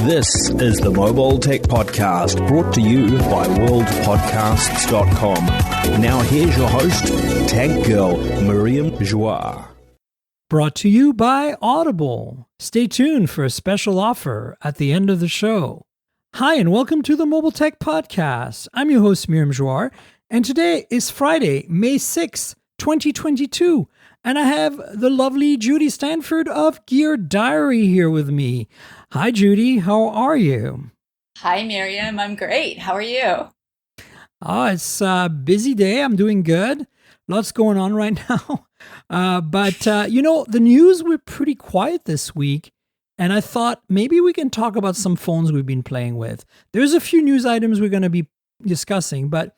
This is the Mobile Tech Podcast, brought to you by worldpodcasts.com. Now here's your host, Tech Girl, Miriam Joie. Brought to you by Audible. Stay tuned for a special offer at the end of the show. Hi, and welcome to the Mobile Tech Podcast. I'm your host, Miriam Joie, and today is Friday, May 6th, 2022, and I have the lovely Judie Stanford of Gear Diary here with me. Hi, Judie. How are you? Hi, Miriam. I'm great. How are you? Oh, it's a busy day. I'm doing good. Lots going on right now. But the news were pretty quiet this week, and I thought maybe we can talk about some phones we've been playing with. There's a few news items we're going to be discussing, but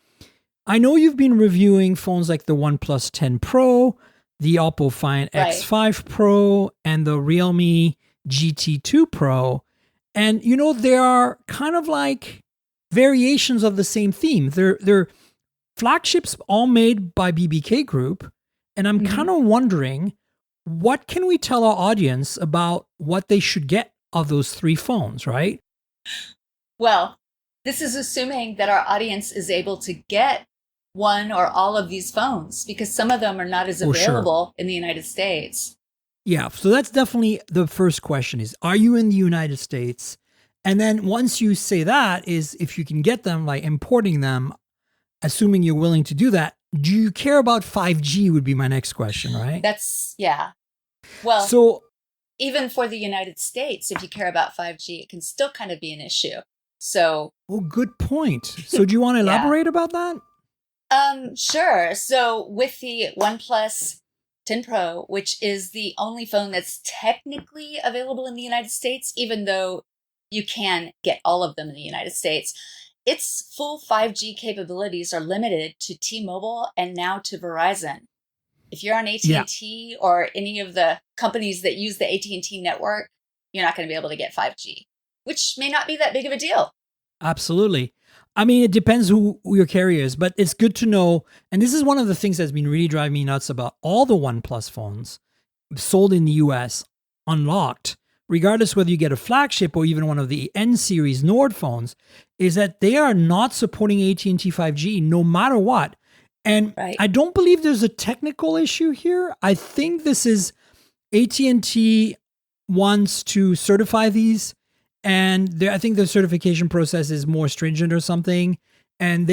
I know you've been reviewing phones like the OnePlus 10 Pro, the Oppo Find X5 Pro, and the Realme GT 2 Pro. And, they are kind of like variations of the same theme. They're flagships all made by BBK Group. And I'm kind of wondering, what can we tell our audience about what they should get of those three phones, right? Well, this is assuming that our audience is able to get one or all of these phones, because some of them are not as available in the United States. Yeah, so that's definitely the first question is, are you in the United States? And then once you say that, is if you can get them, like importing them, assuming you're willing to do that, do you care about 5G would be my next question, right? Yeah. Well, so even for the United States, if you care about 5G, it can still kind of be an issue. So, good point. So do you want to elaborate about that? Sure. So with the OnePlus 10 Pro, which is the only phone that's technically available in the United States, even though you can get all of them in the United States, its full 5G capabilities are limited to T-Mobile and now to Verizon. If you're on AT&T or any of the companies that use the AT&T network, you're not going to be able to get 5G, which may not be that big of a deal. Absolutely. I mean, it depends who your carrier is, but it's good to know. And this is one of the things that's been really driving me nuts about all the OnePlus phones sold in the US, unlocked, regardless whether you get a flagship or even one of the N series Nord phones, is that they are not supporting AT&T 5G no matter what. And I don't believe there's a technical issue here. I think this is AT&T wants to certify these. And I think the certification process is more stringent or something. And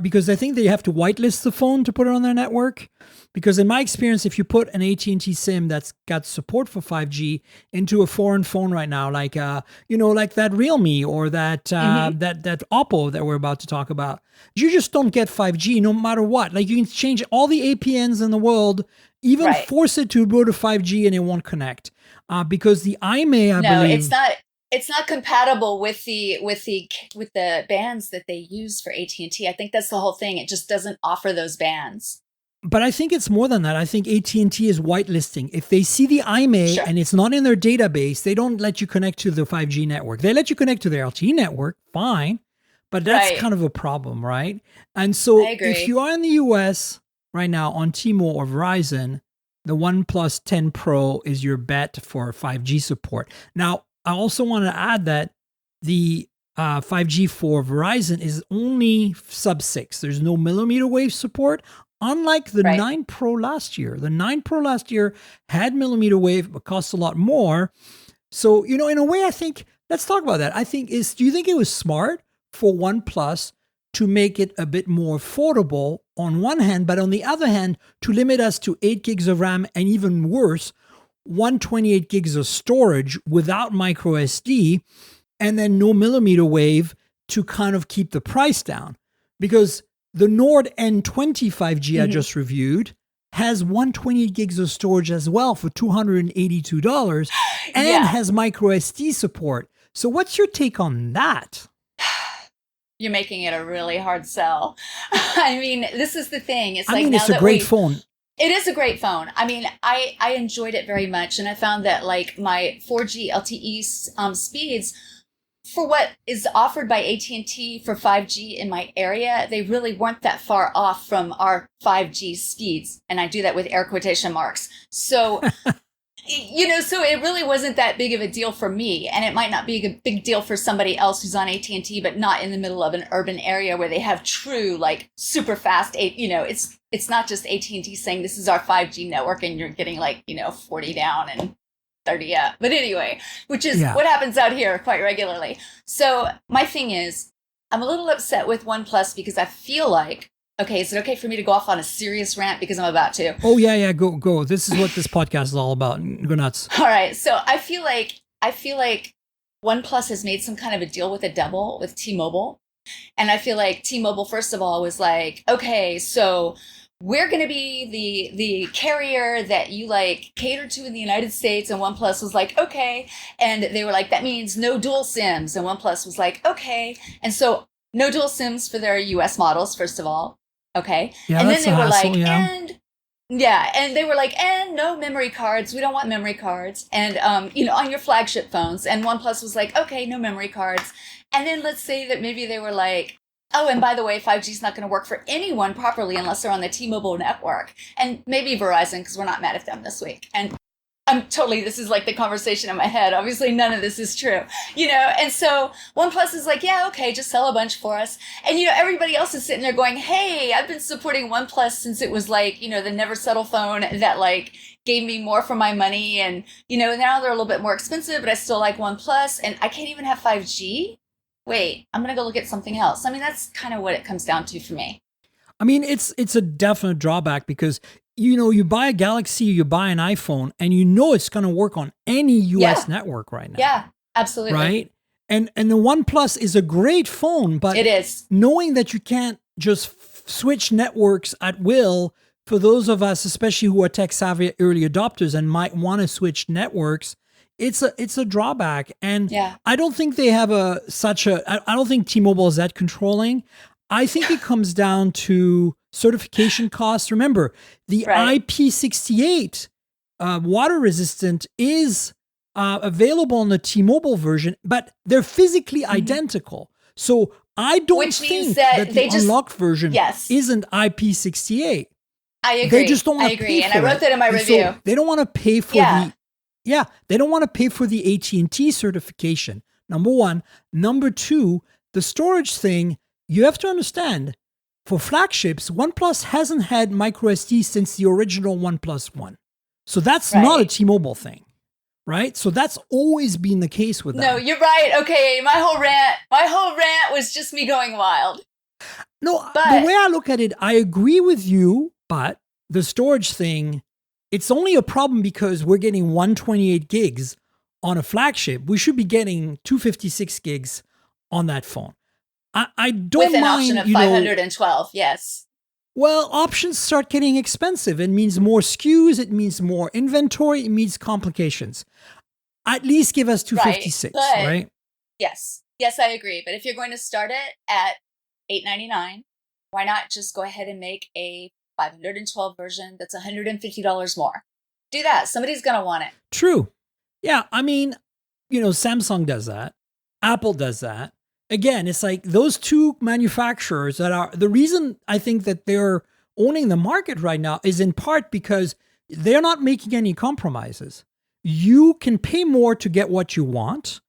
because I think they have to whitelist the phone to put it on their network. Because in my experience, if you put an AT&T SIM that's got support for 5G into a foreign phone right now, like like that Realme or that that Oppo that we're about to talk about, you just don't get 5G no matter what. Like you can change all the APNs in the world, even force it to go to 5G, and it won't connect. Because the IMEI, I believe, it's not compatible with the bands that they use for AT&T. I think that's the whole thing. It just doesn't offer those bands. But I think it's more than that. I think AT&T is whitelisting. If they see the IMEI and it's not in their database, they don't let you connect to the 5G network. They let you connect to their LTE network, fine. But that's kind of a problem, right? And so if you are in the US right now on T-Mobile or Verizon, the OnePlus 10 Pro is your bet for 5G support. Now, I also want to add that the 5G for Verizon is only sub-6. There's no millimeter wave support, unlike the 9 Pro last year. The 9 Pro last year had millimeter wave, but cost a lot more. So, in a way, I think, let's talk about that. Do you think it was smart for OnePlus to make it a bit more affordable on one hand, but on the other hand, to limit us to 8 gigs of RAM and even worse, 128 gigs of storage without micro SD, and then no millimeter wave to kind of keep the price down? Because the Nord N20 5G I just reviewed has 128 gigs of storage as well for $282 and has micro SD support. So what's your take on that? You're making it a really hard sell. I mean, this is the thing. It's it's a great phone. It is a great phone. I mean, I enjoyed it very much. And I found that like my 4G LTE speeds for what is offered by AT&T for 5G in my area, they really weren't that far off from our 5G speeds. And I do that with air quotation marks. So So it really wasn't that big of a deal for me, and it might not be a big deal for somebody else who's on AT&T, but not in the middle of an urban area where they have true, like, super fast, it's not just AT&T saying this is our 5G network and you're getting, like, 40 down and 30 up. But anyway, which is what happens out here quite regularly. So my thing is, I'm a little upset with OnePlus because I feel like, okay, is it okay for me to go off on a serious rant because I'm about to? Oh, yeah, go. This is what this podcast is all about. Go nuts. All right, so I feel like OnePlus has made some kind of a deal with the devil with T-Mobile. And I feel like T-Mobile, first of all, was like, okay, so we're going to be the carrier that you like cater to in the United States. And OnePlus was like, okay. And they were like, that means no dual SIMs. And OnePlus was like, okay. And so no dual SIMs for their US models, first of all. Okay. Yeah, and then they were hassle, like, and they were like, and no memory cards. We don't want memory cards. And, on your flagship phones. And OnePlus was like, okay, no memory cards. And then let's say that maybe they were like, oh, and by the way, 5G is not going to work for anyone properly unless they're on the T-Mobile network. And maybe Verizon, because we're not mad at them this week. And this is like the conversation in my head. Obviously, none of this is true, And so OnePlus is like, yeah, okay, just sell a bunch for us. And, everybody else is sitting there going, hey, I've been supporting OnePlus since it was like, the never settle phone that like gave me more for my money. And, now they're a little bit more expensive, but I still like OnePlus. And I can't even have 5G. Wait, I'm going to go look at something else. I mean, that's kind of what it comes down to for me. I mean, it's a definite drawback because, you buy a Galaxy, you buy an iPhone, and it's going to work on any US network right now. Yeah, absolutely. Right? And the OnePlus is a great phone, but it is. Knowing that you can't just switch networks at will, for those of us, especially who are tech savvy early adopters and might want to switch networks, it's a drawback. And I don't think they have I don't think T-Mobile is that controlling. I think it comes down to certification costs. Remember, the IP68 water resistant is available on the T-Mobile version, but they're physically identical. So I don't think that the unlocked version isn't IP68. I agree. They just don't want to pay for it. And I wrote that in my review. So they don't want to pay for they don't want to pay for the AT&T certification. Number one. Number two, the storage thing, you have to understand, for flagships, OnePlus hasn't had microSD since the original OnePlus One. So that's not a T-Mobile thing, right? So that's always been the case with them. No, you're right. Okay, my whole rant was just me going wild. No, the way I look at it, I agree with you, but the storage thing, it's only a problem because we're getting 128 gigs on a flagship. We should be getting 256 gigs on that phone. I don't mind, with an option of 512, yes. Well, options start getting expensive. It means more SKUs. It means more inventory. It means complications. At least give us 256, right? Yes. Yes, I agree. But if you're going to start it at $899, why not just go ahead and make a 512 version that's $150 more? Do that. Somebody's going to want it. True. Yeah. I mean, Samsung does that. Apple does that. Again, it's like those two manufacturers that are the reason I think that they're owning the market right now is in part because they're not making any compromises. You can pay more to get what you want.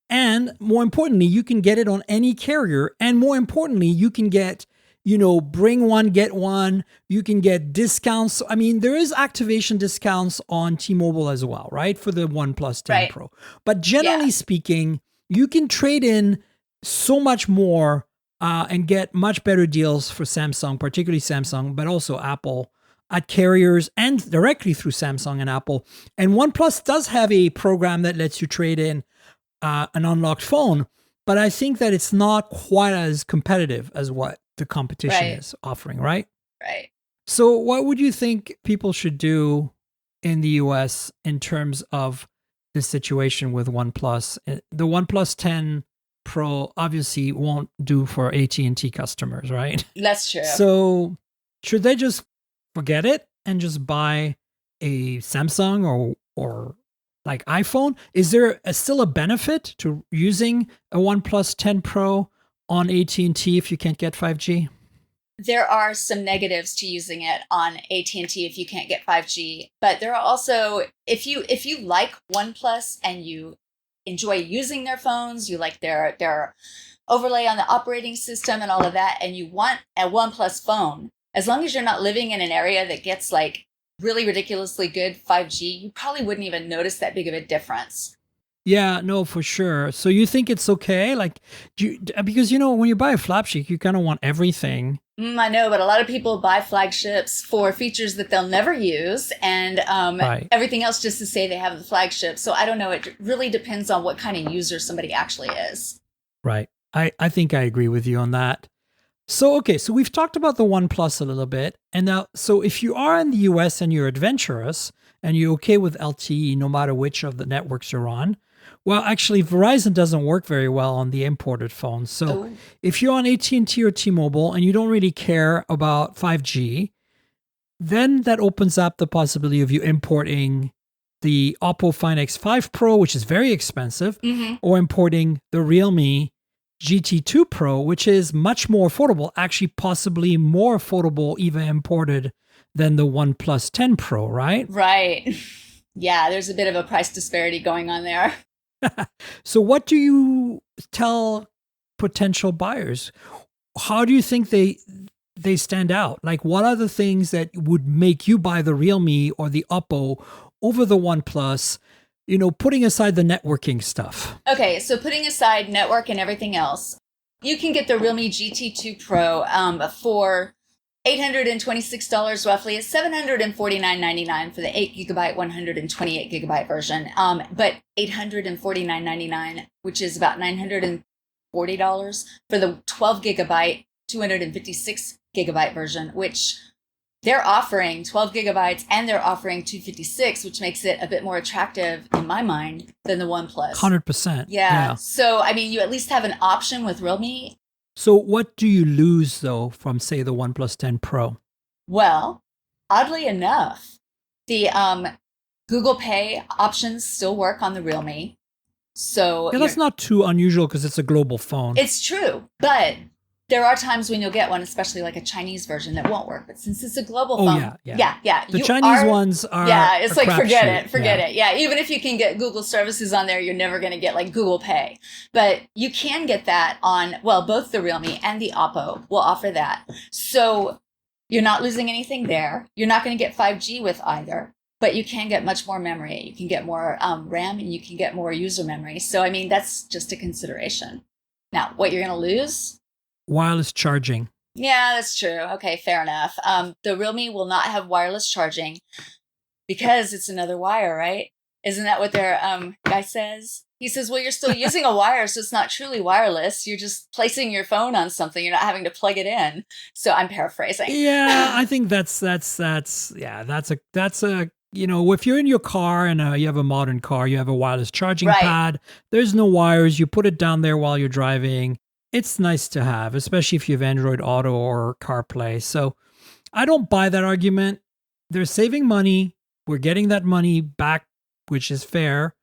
And more importantly, you can get it on any carrier. And more importantly, you can get, bring one, get one. You can get discounts. I mean, there is activation discounts on T-Mobile as well, right? For the OnePlus 10 Pro. But generally speaking, you can trade in so much more and get much better deals for Samsung, particularly Samsung, but also Apple at carriers and directly through Samsung and Apple. And OnePlus does have a program that lets you trade in an unlocked phone, but I think that it's not quite as competitive as what the competition is offering, right? Right. So what would you think people should do in the US in terms of the situation with OnePlus? The OnePlus 10 Pro obviously won't do for AT&T customers, right? That's true. So should they just forget it and just buy a Samsung or like iPhone? Is there still a benefit to using a OnePlus 10 Pro on AT&T if you can't get 5G? there are some negatives to using it on AT&T if you can't get 5G. But there are also, if you like OnePlus and you enjoy using their phones, you like their overlay on the operating system and all of that, and you want a OnePlus phone, as long as you're not living in an area that gets like really ridiculously good 5G, you probably wouldn't even notice that big of a difference. Yeah, no, for sure. So you think it's okay? Like, because, when you buy a flagship, you kind of want everything. I know, but a lot of people buy flagships for features that they'll never use, and Right. everything else just to say they have the flagship. So I don't know. It really depends on what kind of user somebody actually is. Right. I think I agree with you on that. So, okay, so we've talked about the OnePlus a little bit. And now, so if you are in the US and you're adventurous and you're okay with LTE, no matter which of the networks you're on, well, actually, Verizon doesn't work very well on the imported phones. So if you're on AT&T or T-Mobile and you don't really care about 5G, then that opens up the possibility of you importing the Oppo Find X5 Pro, which is very expensive, or importing the Realme GT2 Pro, which is much more affordable, actually possibly more affordable even imported than the OnePlus 10 Pro, right? Right. Yeah, there's a bit of a price disparity going on there. So what do you tell potential buyers? How do you think they stand out? Like, what are the things that would make you buy the Realme or the Oppo over the OnePlus, putting aside the networking stuff? Okay, so putting aside network and everything else, you can get the Realme GT2 Pro for $826 roughly. It's $749.99 for the 8GB, 128GB version. But $849.99, which is about $940 for the 12GB, 256GB version, which they're offering 12 gigabytes and they're offering 256, which makes it a bit more attractive in my mind than the OnePlus. 100%. Yeah. So, I mean, you at least have an option with Realme. So what do you lose, though, from, say, the OnePlus 10 Pro? Well, oddly enough, the Google Pay options still work on the Realme. So yeah, that's not too unusual because it's a global phone. It's true, but there are times when you'll get one, especially like a Chinese version, that won't work. But since it's a global phone, yeah. The Chinese ones are it's like forget it. Yeah, even if you can get Google services on there, you're never going to get like Google Pay. But you can get that on, well, both the Realme and the Oppo will offer that. So you're not losing anything there. You're not going to get 5G with either, but you can get much more memory. You can get more RAM and you can get more user memory. So, I mean, that's just a consideration. Now, what you're going to lose? Wireless charging. Yeah, that's true. Okay, fair enough. The Realme will not have wireless charging because it's another wire, right? Isn't that what their guy says? He says, well, you're still using a wire, so it's not truly wireless. You're just placing your phone on something. You're not having to plug it in. So I'm paraphrasing. Yeah, I think that's a if you're in your car and you have a modern car, you have a wireless charging pad. There's no wires. You put it down there while you're driving. It's nice to have, especially if you have Android Auto or CarPlay. So I don't buy that argument. They're saving money. We're getting that money back, which is fair.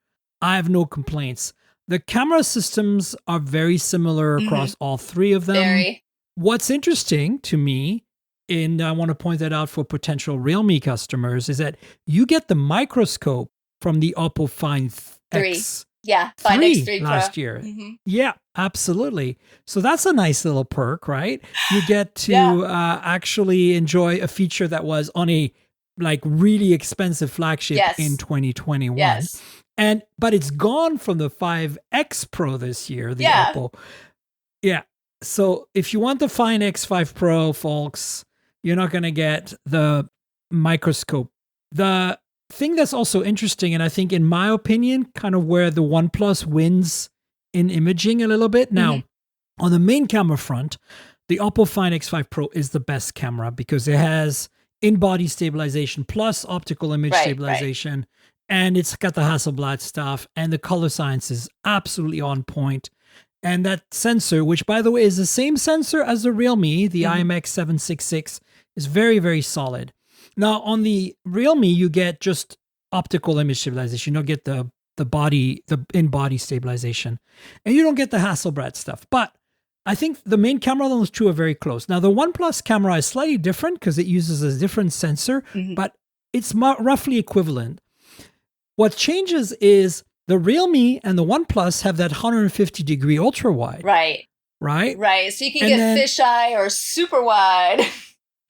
I have no complaints. The camera systems are very similar across all three of them. Very. What's interesting to me, and I want to point that out for potential Realme customers, is that you get the microscope from the Oppo Find X. Yeah, Find X3 Pro. Last year. Yeah, absolutely. So that's a nice little perk, right? You get to actually enjoy a feature that was on a really expensive flagship in 2021. Yes. But it's gone from the 5X Pro this year, the Oppo. Yeah. So if you want the Find X5 Pro, folks, you're not going to get the microscope. The thing that's also interesting, and I think in my opinion, kind of where the OnePlus wins in imaging a little bit. Now, on the main camera front, the Oppo Find X5 Pro is the best camera because it has in-body stabilization plus optical image stabilization. And it's got the Hasselblad stuff, and the color science is absolutely on point. And that sensor, which by the way is the same sensor as the Realme, the IMX766, is very, very solid. Now, on the Realme, you get just optical image stabilization. You don't get the in-body stabilization. And you don't get the Hasselblad stuff. But I think the main camera on those two are very close. Now, the OnePlus camera is slightly different because it uses a different sensor, but it's roughly equivalent. What changes is the Realme and the OnePlus have that 150-degree ultra wide. Right. Right? Right. So you can get fisheye or super wide.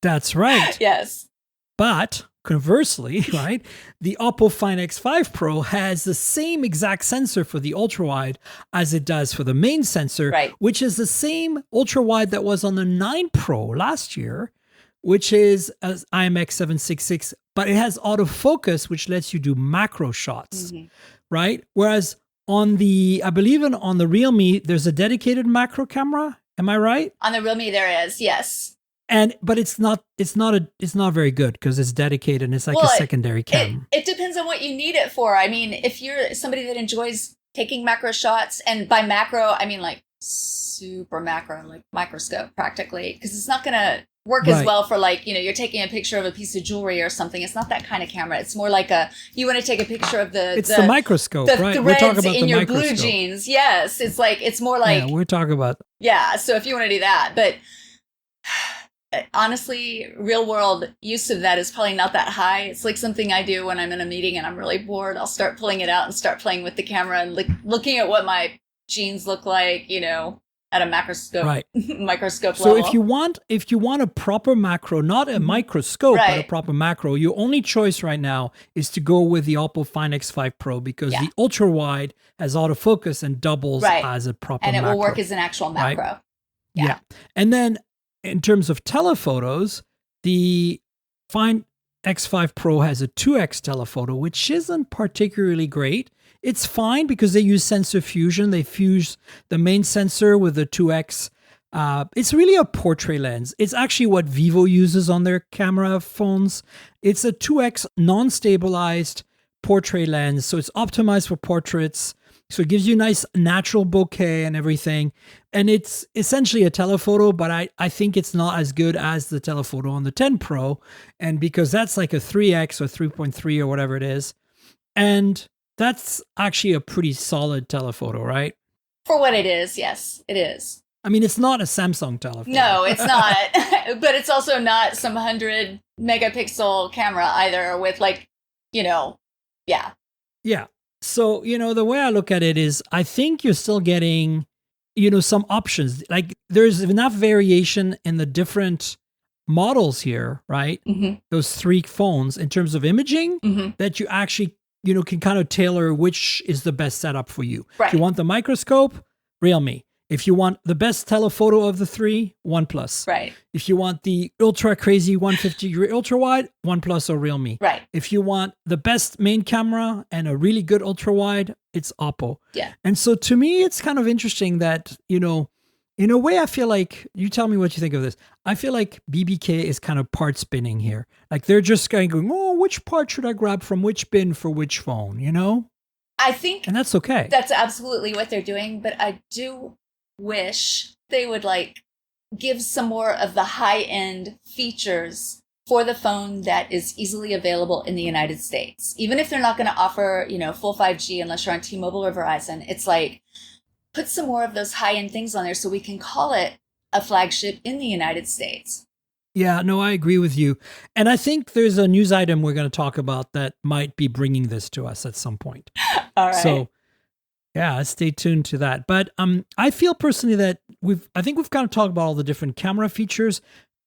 That's right. Yes. But conversely, right, the Oppo Find X5 Pro has the same exact sensor for the ultra wide as it does for the main sensor, which is the same ultra wide that was on the 9 Pro last year, which is as IMX766, but it has autofocus, which lets you do macro shots, right? Whereas on the, I believe on the Realme, there's a dedicated macro camera. Am I right? On the Realme, there is, yes. But it's not very good because it's dedicated and it's like a secondary cam. It depends on what you need it for. I mean, if you're somebody that enjoys taking macro shots, and by macro, I mean like super macro, like microscope practically, because it's not going to work as well for like, you're taking a picture of a piece of jewelry or something. It's not that kind of camera. It's more like you want to take a picture of the microscope, the right? Threads we're talking about in the your microscope. blue jeans. Yes. It's like, it's more like, we're talking about. Yeah. So if you want to do that, but honestly, real world use of that is probably not that high. It's like something I do when I'm in a meeting and I'm really bored. I'll start pulling it out and start playing with the camera and looking at what my jeans look like, at a microscope microscope level. So if you want a proper macro, not a microscope, but a proper macro, your only choice right now is to go with the Oppo Find X5 Pro because the ultra wide has autofocus and doubles as a proper macro. And it will work as an actual macro. Right? Yeah. And then in terms of telephotos, the Find X5 Pro has a 2x telephoto, which isn't particularly great. It's fine because they use sensor fusion. They fuse the main sensor with the 2x. It's really a portrait lens. It's actually what Vivo uses on their camera phones. It's a 2x non-stabilized portrait lens. So it's optimized for portraits. So it gives you a nice natural bokeh and everything. And it's essentially a telephoto, but I think it's not as good as the telephoto on the 10 Pro. And because that's like a 3x or 3.3 or whatever it is. And that's actually a pretty solid telephoto, right? For what it is, yes, it is. I mean, it's not a Samsung telephoto. No, it's not. But it's also not some 100 megapixel camera either with Yeah. So, the way I look at it is I think you're still getting, some options. Like there's enough variation in the different models here, right? Those three phones in terms of imaging that you actually can kind of tailor which is the best setup for you. Right. If you want the microscope, Realme. If you want the best telephoto of the three, OnePlus. Right. If you want the ultra crazy 150-degree ultra wide, OnePlus or Realme. Right. If you want the best main camera and a really good ultra wide, it's Oppo. Yeah. And so to me, it's kind of interesting that, in a way, I feel like, you tell me what you think of this. I feel like BBK is kind of part spinning here. Like they're just going, which part should I grab from which bin for which phone, I think. And that's okay. That's absolutely what they're doing. But I do wish they would give some more of the high end features for the phone that is easily available in the United States. Even if they're not going to offer, full 5G unless you're on T-Mobile or Verizon, it's like, put some more of those high-end things on there so we can call it a flagship in the United States. Yeah, no, I agree with you. And I think there's a news item we're going to talk about that might be bringing this to us at some point. All right. So, yeah, stay tuned to that. But I feel personally that I think we've kind of talked about all the different camera features.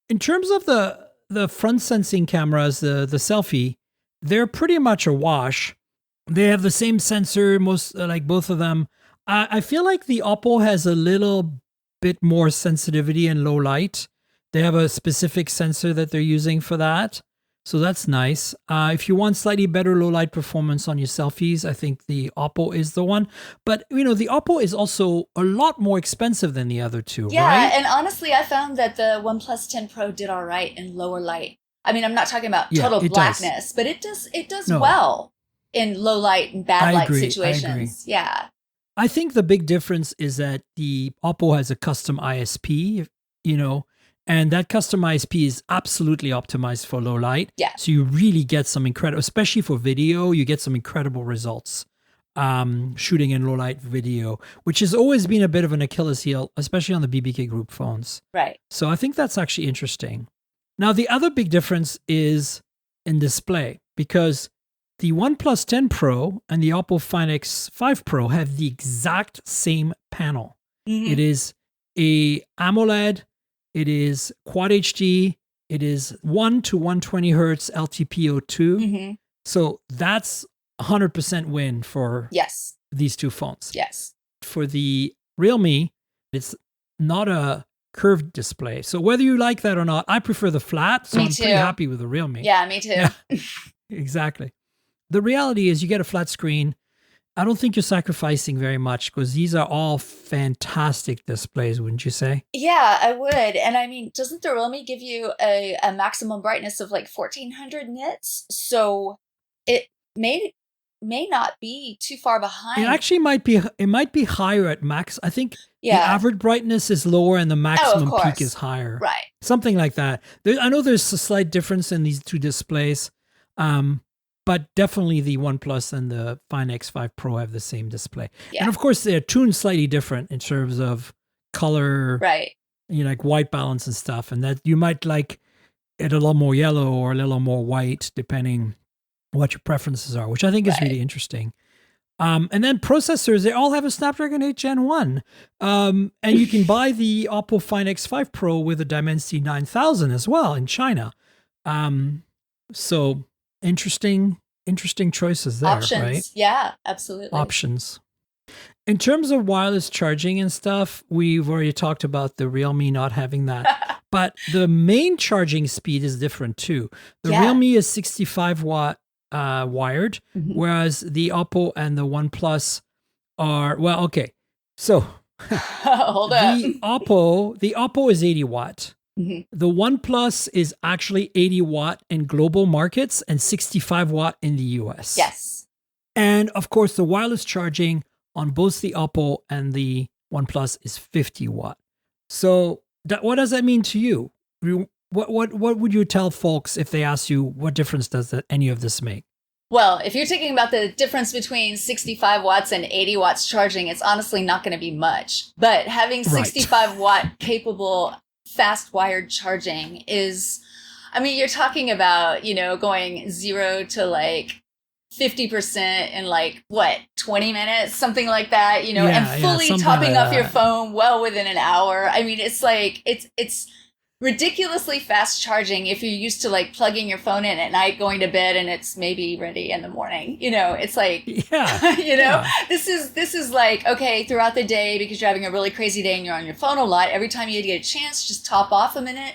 In terms of the front sensing cameras, the selfie, they're pretty much a wash. They have the same sensor, both of them. I feel like the Oppo has a little bit more sensitivity in low light. They have a specific sensor that they're using for that. So that's nice. If you want slightly better low light performance on your selfies, I think the Oppo is the one. But, the Oppo is also a lot more expensive than the other two, right? Yeah, and honestly, I found that the OnePlus 10 Pro did all right in lower light. I mean, I'm not talking about total blackness, but it does well in low light and bad light situations. I agree. Yeah. I think the big difference is that the Oppo has a custom ISP, and that custom ISP is absolutely optimized for low light. Yeah. So you really get some incredible, especially for video, you get some incredible results shooting in low light video, which has always been a bit of an Achilles heel, especially on the BBK group phones. Right. So I think that's actually interesting. Now, the other big difference is in display, because the OnePlus 10 Pro and the Oppo Find X5 Pro have the exact same panel. Mm-hmm. It is a AMOLED, it is Quad HD, it is 1 to 120 hertz LTPO2. Mm-hmm. So that's 100% win for these two phones. Yes. For the Realme, it's not a curved display. So whether you like that or not, I prefer the flat. So I'm pretty happy with the Realme. Yeah, me too. Yeah, exactly. The reality is you get a flat screen. I don't think you're sacrificing very much because these are all fantastic displays, wouldn't you say? Yeah, I would. And I mean, doesn't the Realme give you a maximum brightness of like 1400 nits? So it may not be too far behind. It actually might be higher at max. I think the average brightness is lower and the maximum peak is higher. Right. Something like that. I know there's a slight difference in these two displays. But definitely the OnePlus and the Find X5 Pro have the same display. Yeah. And of course, they're tuned slightly different in terms of color, right? Like white balance and stuff. And that you might like it a little more yellow or a little more white, depending what your preferences are, which I think is really interesting. And then processors, they all have a Snapdragon 8 Gen 1. And you can buy the Oppo Find X5 Pro with a Dimensity 9000 as well in China. So interesting choices there. Options. Right? Yeah, absolutely. Options. In terms of wireless charging and stuff, we've already talked about the Realme not having that. But the main charging speed is different too. The Realme is 65 watt wired, whereas the Oppo and the OnePlus are, well, okay. So hold up. The Oppo is 80 watt. Mm-hmm. The OnePlus is actually 80 watt in global markets and 65 watt in the US. Yes. And of course, the wireless charging on both the Oppo and the OnePlus is 50 watt. So what does that mean to you? What would you tell folks if they ask you what difference does any of this make? Well, if you're talking about the difference between 65 watts and 80 watts charging, it's honestly not going to be much. But having 65 watt capable fast wired charging is, I mean, you're talking about, going 0 to like 50% in like 20 minutes, something like that, and fully topping off your phone well within an hour. I mean, it's like, it's ridiculously fast charging if you're used to like plugging your phone in at night, going to bed, and it's maybe ready in the morning. It's like, this is like, okay, throughout the day, because you're having a really crazy day and you're on your phone a lot, every time you get a chance, just top off a minute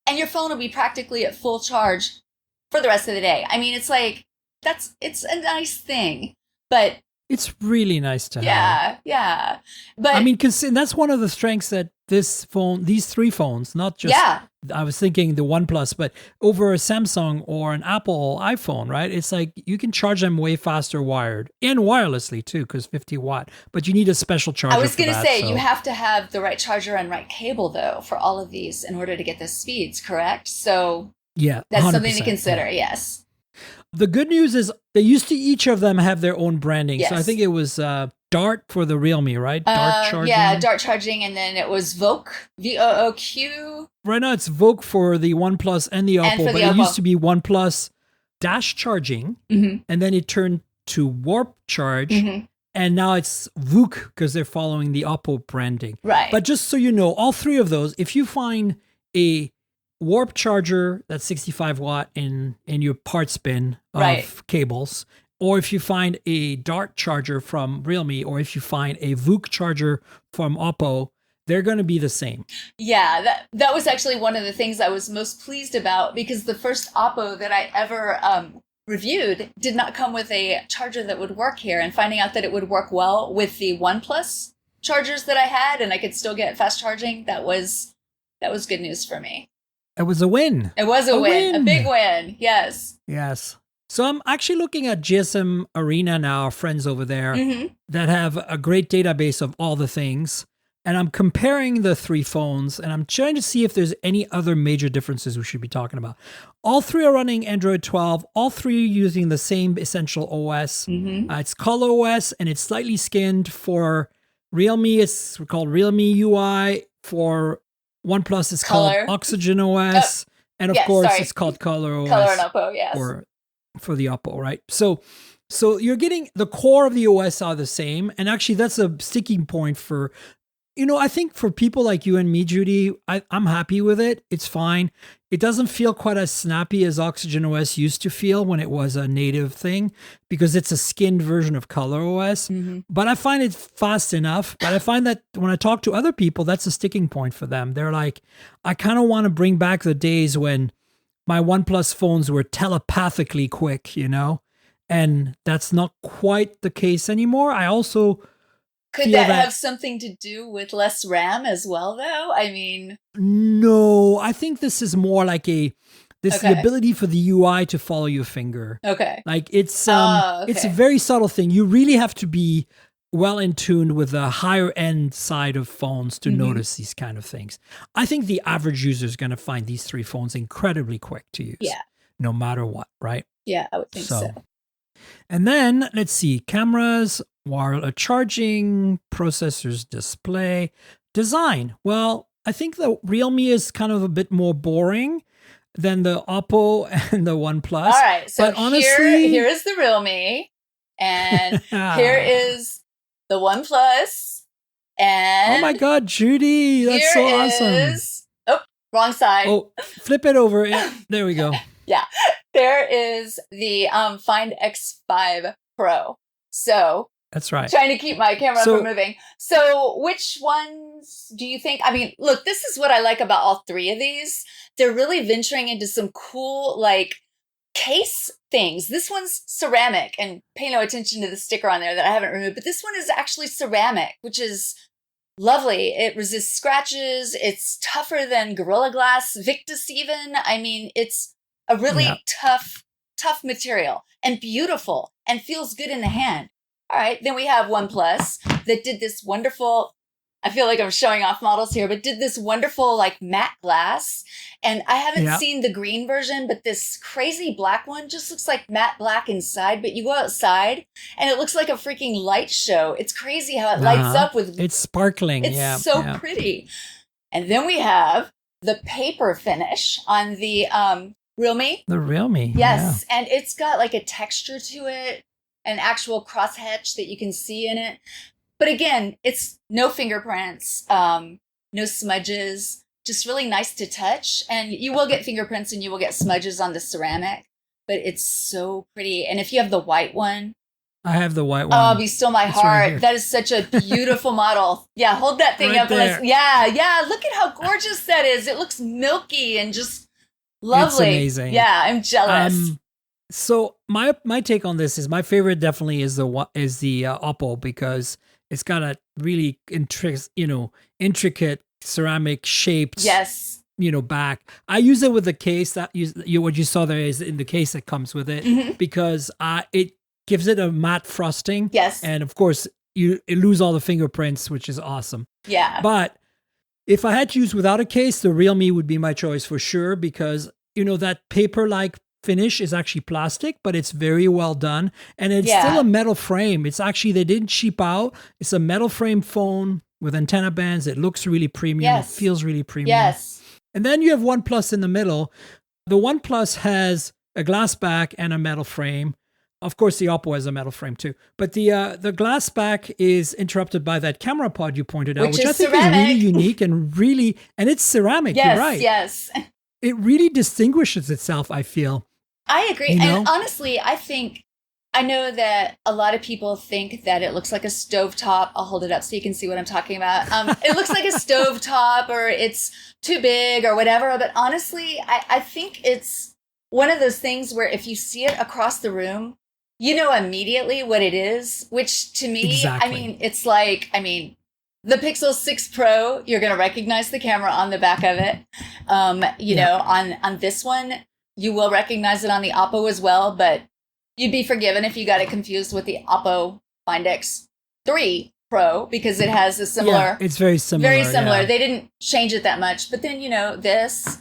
and your phone will be practically at full charge for the rest of the day. I mean, it's like, it's a nice thing, but it's really nice to have. Yeah. But I mean, that's one of the strengths that these three phones, not just, I was thinking the OnePlus, but over a Samsung or an Apple iPhone, right? It's like you can charge them way faster wired and wirelessly too, because 50 watt, but you need a special charger. I was going to say, you have to have the right charger and right cable though, for all of these in order to get the speeds, correct? So that's something to consider. Yes. The good news is they used to each of them have their own branding. Yes. So I think it was Dart for the Realme, right? Dart charging. Yeah, Dart charging, and then it was VOOQ, VOOQ. Right now it's VOOQ for the OnePlus and the Oppo, but it used to be OnePlus dash charging, and then it turned to Warp Charge, and now it's VOOQ because they're following the Oppo branding. Right. But just so you know, all three of those, if you find a Warp charger that's 65 watt in your parts bin of cables, or if you find a Dart charger from Realme, or if you find a VOOQ charger from Oppo, they're going to be the same. Yeah, that was actually one of the things I was most pleased about, because the first Oppo that I ever reviewed did not come with a charger that would work here, and finding out that it would work well with the OnePlus chargers that I had and I could still get fast charging, that was good news for me. It was a win. It was a win. A big win. Yes. Yes. So I'm actually looking at GSM Arena now, our friends over there that have a great database of all the things. and I'm comparing the three phones, and I'm trying to see if there's any other major differences we should be talking about. All three are running Android 12. All three are using the same essential OS. It's Color OS, and it's slightly skinned. For Realme, it's called Realme UI. For OnePlus, it's called Oxygen OS. And of course, it's called Color OS. Color and Oppo, yes. For the Oppo, right? So you're getting the core of the OS are the same. And actually, that's a sticking point for, I think for people like you and me, Judie, I'm happy with it. It's fine. It doesn't feel quite as snappy as Oxygen OS used to feel when it was a native thing, because it's a skinned version of Color OS. But I find it fast enough. But I find that when I talk to other people, that's a sticking point for them. They're like, I kind of want to bring back the days when my OnePlus phones were telepathically quick, and that's not quite the case anymore. I also could that have something to do with less RAM as well, though? I mean, no, I think this is more like the ability for the UI to follow your finger. Okay, like it's a very subtle thing. You really have to be well in tune with the higher end side of phones to notice these kind of things. I think the average user is going to find these three phones incredibly quick to use. Yeah, no matter what, right? Yeah, I would think so. And then let's see, cameras, wireless charging, processors, display, design. Well, I think the Realme is kind of a bit more boring than the Oppo and the OnePlus. All right, so but honestly, here is the Realme, and here is the OnePlus, and oh my God, Judie, that's so awesome. Oh, wrong side. Oh, flip it over. Yeah, there we go. Yeah, there is the Find X5 Pro. So that's right. Trying to keep my camera from moving. So which ones do you think? I mean, look, this is what I like about all three of these. They're really venturing into some cool, like, case things. This one's ceramic, and pay no attention to the sticker on there that I haven't removed, but this one is actually ceramic, which is lovely. It resists scratches. It's tougher than Gorilla Glass, Victus even. I mean, it's a really tough material and beautiful and feels good in the hand. All right. Then we have OnePlus that did this wonderful, I feel like I'm showing off models here, but did this wonderful like matte glass. And I haven't seen the green version, but this crazy black one just looks like matte black inside, but you go outside and it looks like a freaking light show. It's crazy how it lights up with. It's sparkling. It's so pretty. And then we have the paper finish on the Realme. The Realme. Yes. And it's got like a texture to it, an actual crosshatch that you can see in it. But again, it's no fingerprints, no smudges, just really nice to touch. And you will get fingerprints and you will get smudges on the ceramic, but it's so pretty. And if you have the white one. I have the white one. Oh, be still my heart. That is such a beautiful model. Yeah, hold that thing up. Yeah. Look at how gorgeous that is. It looks milky and just lovely. It's amazing. Yeah, I'm jealous. So my take on this is my favorite definitely is the Oppo, because it's got a really intricate ceramic shaped back. I use it with the case what you saw there is in the case that comes with it, because it gives it a matte frosting. Yes. And of course you lose all the fingerprints, which is awesome. Yeah. But if I had to use without a case, the Realme would be my choice for sure, because that paper-like finish is actually plastic, but it's very well done. And it's still a metal frame. It's actually, they didn't cheap out. It's a metal frame phone with antenna bands. It looks really premium. It feels really premium. Yes. And then you have OnePlus in the middle. The OnePlus has a glass back and a metal frame. Of course, the Oppo has a metal frame too. But the glass back is interrupted by that camera pod you pointed out, which I think is really unique and it's ceramic. Yes, you're right. Yes. It really distinguishes itself, I feel. I agree. And honestly, I know that a lot of people think that it looks like a stovetop. I'll hold it up so you can see what I'm talking about. It looks like a stovetop, or it's too big or whatever. But honestly, I think it's one of those things where if you see it across the room, you know immediately what it is, which to me, it's like, the Pixel 6 Pro, you're going to recognize the camera on the back of it. On this one, you will recognize it on the Oppo as well, but you'd be forgiven if you got it confused with the Oppo Find X3. Pro because it has a similar. Yeah, it's very similar. Very similar. Yeah. They didn't change it that much, but then this,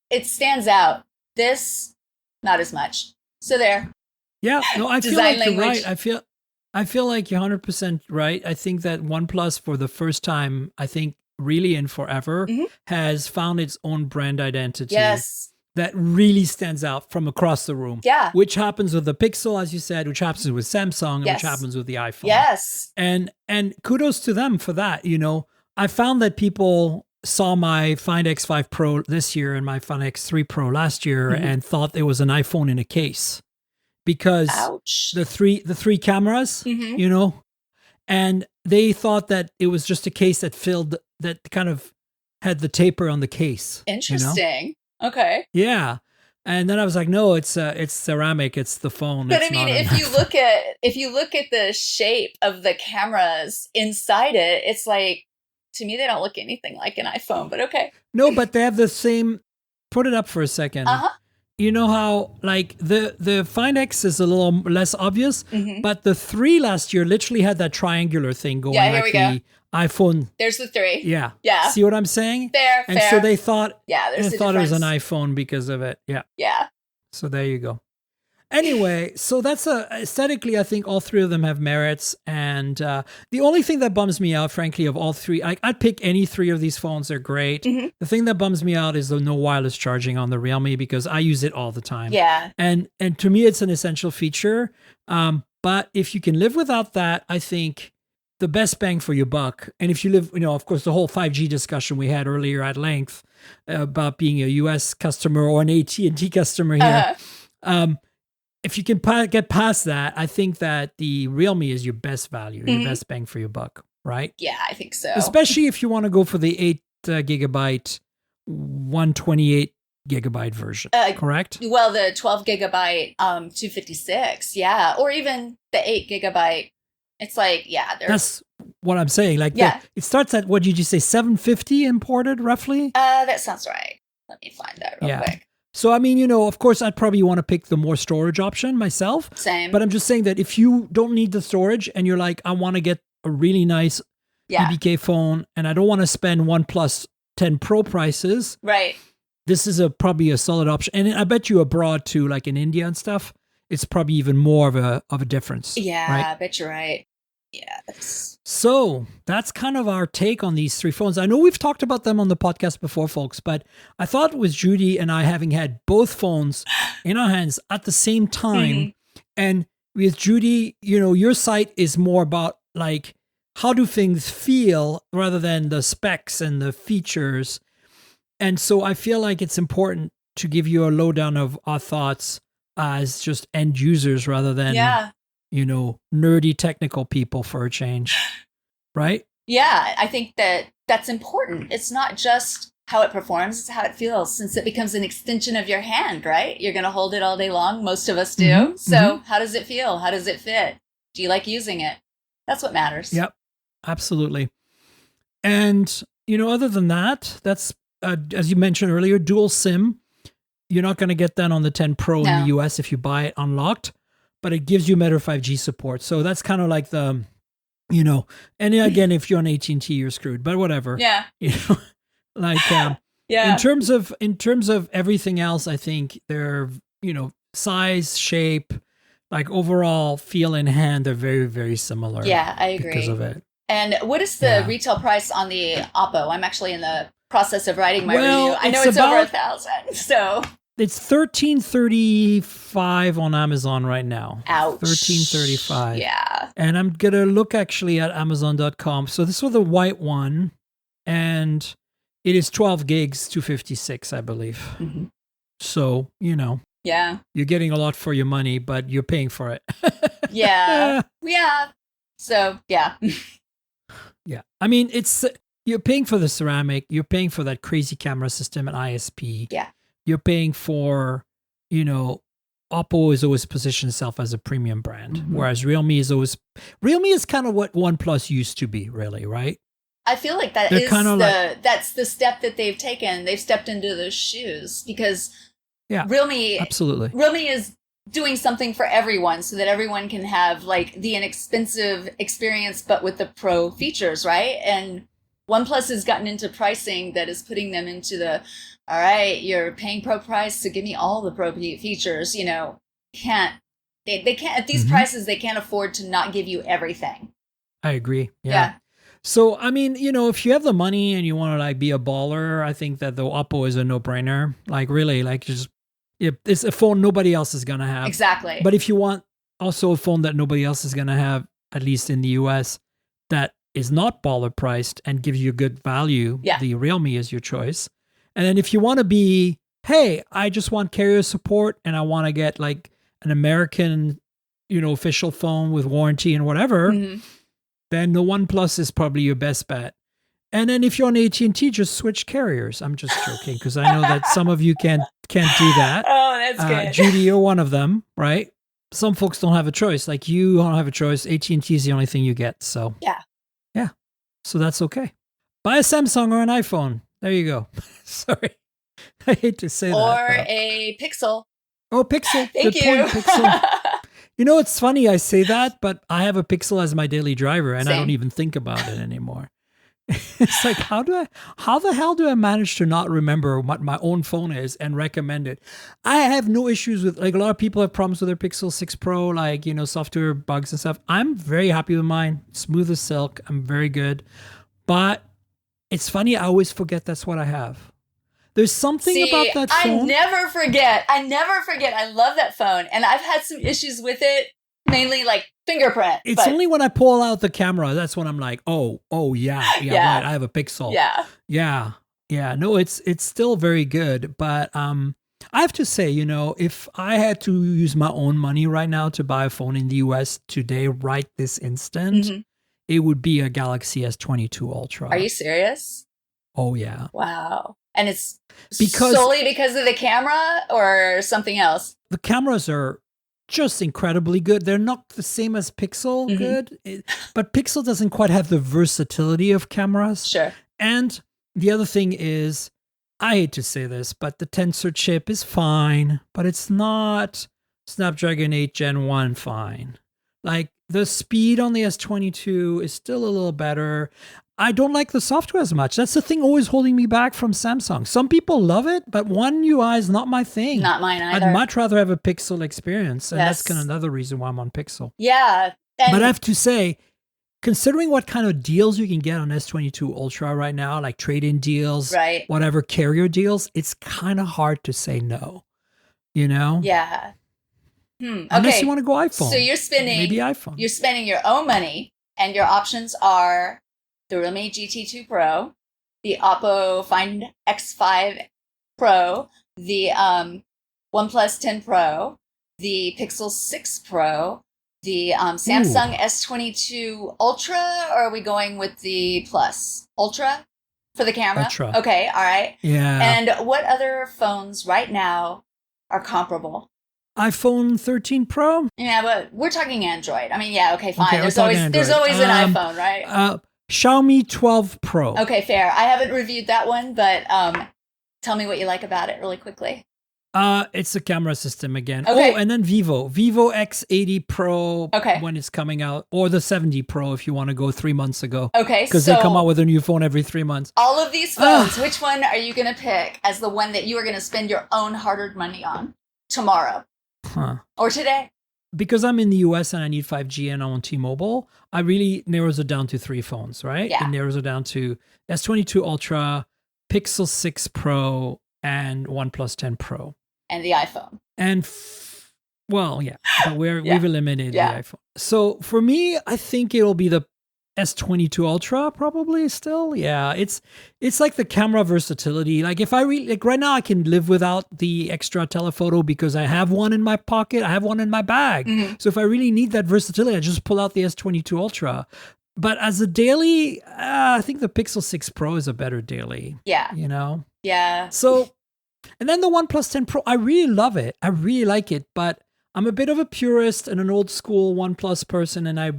it stands out. This, not as much. So there. Yeah, no, I feel Design like you're language. right. I feel like you're 100% right. I think that OnePlus, for the first time, I think really in forever, has found its own brand identity. Yes. That really stands out from across the room. Yeah. Which happens with the Pixel, as you said, which happens with Samsung, and which happens with the iPhone. Yes. And kudos to them for that. I found that people saw my Find X5 Pro this year and my Find X3 Pro last year and thought it was an iPhone in a case. Because Ouch. the three cameras, and they thought that it was just a case that kind of had the taper on the case. Interesting. Okay. Yeah. And then I was like, no, it's ceramic. It's the phone. But it's I mean, not if you look at the shape of the cameras inside it, it's like, to me, they don't look anything like an iPhone, but okay. No, but they have the same. Put it up for a second. You know how like the Find X is a little less obvious, but the 3 last year literally had that triangular thing going. Yeah, here like we go. The iPhone. There's the 3. Yeah. Yeah. See what I'm saying? Fair. And so they thought. Yeah, there's they the thought it was an difference. iPhone because of it. Yeah. Yeah. So there you go. Anyway, so that's aesthetically, I think all 3 of them have merits. And the only thing that bums me out, frankly, of all 3, I'd pick any 3 of these phones. They're great. The thing that bums me out is the no wireless charging on the Realme because I use it all the time. Yeah. And to me, it's an essential feature. But if you can live without that, I think the best bang for your buck. And if you live, of course, the whole 5G discussion we had earlier at length about being a US customer or an AT&T customer here. If you can get past that, I think that the Realme is your best value, your best bang for your buck, right? Yeah, I think so. Especially if you want to go for the 8 gigabyte, 128 gigabyte version, correct? Well, the 12 gigabyte 256, yeah. Or even the 8 gigabyte. It's like, that's what I'm saying. Like, it starts at, what did you say, 750 imported roughly? That sounds right. Let me find that real quick. So, I mean, of course, I'd probably want to pick the more storage option myself. Same. But I'm just saying that if you don't need the storage and you're like, I want to get a really nice EBK phone and I don't want to spend OnePlus 10 Pro prices. Right. This is probably a solid option. And I bet you abroad too, like in India and stuff, it's probably even more of a difference. Yeah, right? I bet you're right. Yeah. So that's kind of our take on these 3 phones. I know we've talked about them on the podcast before, folks, but I thought with Judie and I having had both phones in our hands at the same time, and with Judie, your site is more about like, how do things feel rather than the specs and the features. And so I feel like it's important to give you a lowdown of our thoughts as just end users rather than nerdy technical people for a change, right? Yeah, I think that's important. It's not just how it performs, it's how it feels, since it becomes an extension of your hand, right? You're going to hold it all day long. Most of us do. So how does it feel? How does it fit? Do you like using it? That's what matters. Yep, absolutely. And, other than that, that's, as you mentioned earlier, dual SIM. You're not going to get that on the 10 Pro in the US if you buy it unlocked, but it gives you better 5G support. So that's kind of like the, and again, if you're on AT&T, you're screwed, but whatever. Yeah. In terms of everything else, I think they're, size, shape, like overall feel in hand, they're very, very similar. Yeah, I agree. Because of it. And what is the retail price on the Oppo? I'm actually in the process of writing my review. I know it's over 1,000. So it's $13.35 on Amazon right now. Ouch. $13.35. Yeah. And I'm gonna look actually at Amazon.com. So this was the white one, and it is 12 gigs, 256, I believe. So yeah, you're getting a lot for your money, but you're paying for it. Yeah. So yeah. Yeah. I mean, you're paying for the ceramic. You're paying for that crazy camera system and ISP. Yeah. You're paying for, Oppo has always positioned itself as a premium brand, whereas Realme is kind of what OnePlus used to be, really, right? I feel like that's the step that they've taken. They've stepped into those shoes because Realme absolutely. Realme is doing something for everyone so that everyone can have like the inexpensive experience, but with the pro features, right? And OnePlus has gotten into pricing that is putting them into the, all right, you're paying pro price, so give me all the pro features, you know, they can't, at these prices, they can't afford to not give you everything. I agree. Yeah. So, I mean, you know, if you have the money and you want to like be a baller, I think that the Oppo is a no-brainer. Like really, like just, it's a phone nobody else is going to have. Exactly. But if you want also a phone that nobody else is going to have, at least in the US, that is not baller priced and gives you good value, the Realme is your choice. And then if you want to be, hey, I just want carrier support and I want to get like an American, you know, official phone with warranty and whatever, then the OnePlus is probably your best bet. And then if you're on AT&T, just switch carriers. I'm just joking because I know that some of you can't do that. Oh, that's good. Judie, you're one of them, right? Some folks don't have a choice. Like you don't have a choice. AT&T is the only thing you get. So yeah. So that's okay. Buy a Samsung or an iPhone. There you go. Sorry. I hate to say that. Or a Pixel. Oh, Pixel. Thank Good you. point, Pixel. You know, it's funny I say that, but I have a Pixel as my daily driver and I don't even think about it anymore. It's like, how the hell do I manage to not remember what my own phone is and recommend it? I have no issues with, like, a lot of people have problems with their Pixel 6 Pro, like, you know, software bugs and stuff. I'm very happy with mine. Smooth as silk. I'm very good. But it's funny, I always forget that's what I have. There's something about that phone. I never forget. I love that phone. And I've had some issues with it, mainly like fingerprint. It's only when I pull out the camera, that's when I'm like, oh yeah, right. I have a Pixel. Yeah. No, it's still very good. But I have to say, you know, if I had to use my own money right now to buy a phone in the US today, right this instant, it would be a Galaxy S22 Ultra. Are you serious? Oh, yeah. Wow. And it's solely because of the camera or something else? The cameras are just incredibly good. They're not the same as Pixel good, but Pixel doesn't quite have the versatility of cameras. Sure. And the other thing is, I hate to say this, but the Tensor chip is fine, but it's not Snapdragon 8 Gen 1 fine. Like, the speed on the S22 is still a little better. I don't like the software as much. That's the thing always holding me back from Samsung. Some people love it, but One UI is not my thing. Not mine either. I'd much rather have a Pixel experience. And that's kind of another reason why I'm on Pixel. Yeah. But I have to say, considering what kind of deals you can get on S22 Ultra right now, like trade-in deals, whatever carrier deals, it's kind of hard to say no. You know? Yeah. Unless you want to go iPhone. So you're spending maybe iPhone. You're spending your own money, and your options are the Realme GT 2 Pro, the Oppo Find X5 Pro, the OnePlus 10 Pro, the Pixel 6 Pro, the Samsung S22 Ultra, or are we going with the Plus? Ultra for the camera? Ultra. Okay, all right. Yeah. And what other phones right now are comparable? iPhone 13 Pro? Yeah, but we're talking Android. I mean, yeah, okay, fine. Okay, there's always an iPhone, right? Xiaomi 12 Pro. Okay, fair. I haven't reviewed that one, but tell me what you like about it really quickly. It's the camera system again. Okay. Oh, and then Vivo X80 Pro okay. when it's coming out, or the 70 Pro if you want to go 3 months ago. Okay, because they come out with a new phone every 3 months. All of these phones, which one are you going to pick as the one that you are going to spend your own hard-earned money on tomorrow? Or today? Because I'm in the US and I need 5G and I'm on T-Mobile, I really narrows it down to 3 phones, right? Yeah. It narrows it down to S22 Ultra, Pixel 6 Pro, and OnePlus 10 Pro. And the iPhone. And, but we've eliminated the iPhone. So for me, I think it'll be the S22 Ultra probably still. Yeah, it's like the camera versatility. Like if I right now I can live without the extra telephoto because I have one in my pocket, I have one in my bag. Mm-hmm. So if I really need that versatility, I just pull out the S22 Ultra. But as a daily, I think the Pixel 6 Pro is a better daily. Yeah. You know? Yeah. So, and then the OnePlus 10 Pro, I really love it. I really like it, but I'm a bit of a purist and an old school OnePlus person, and I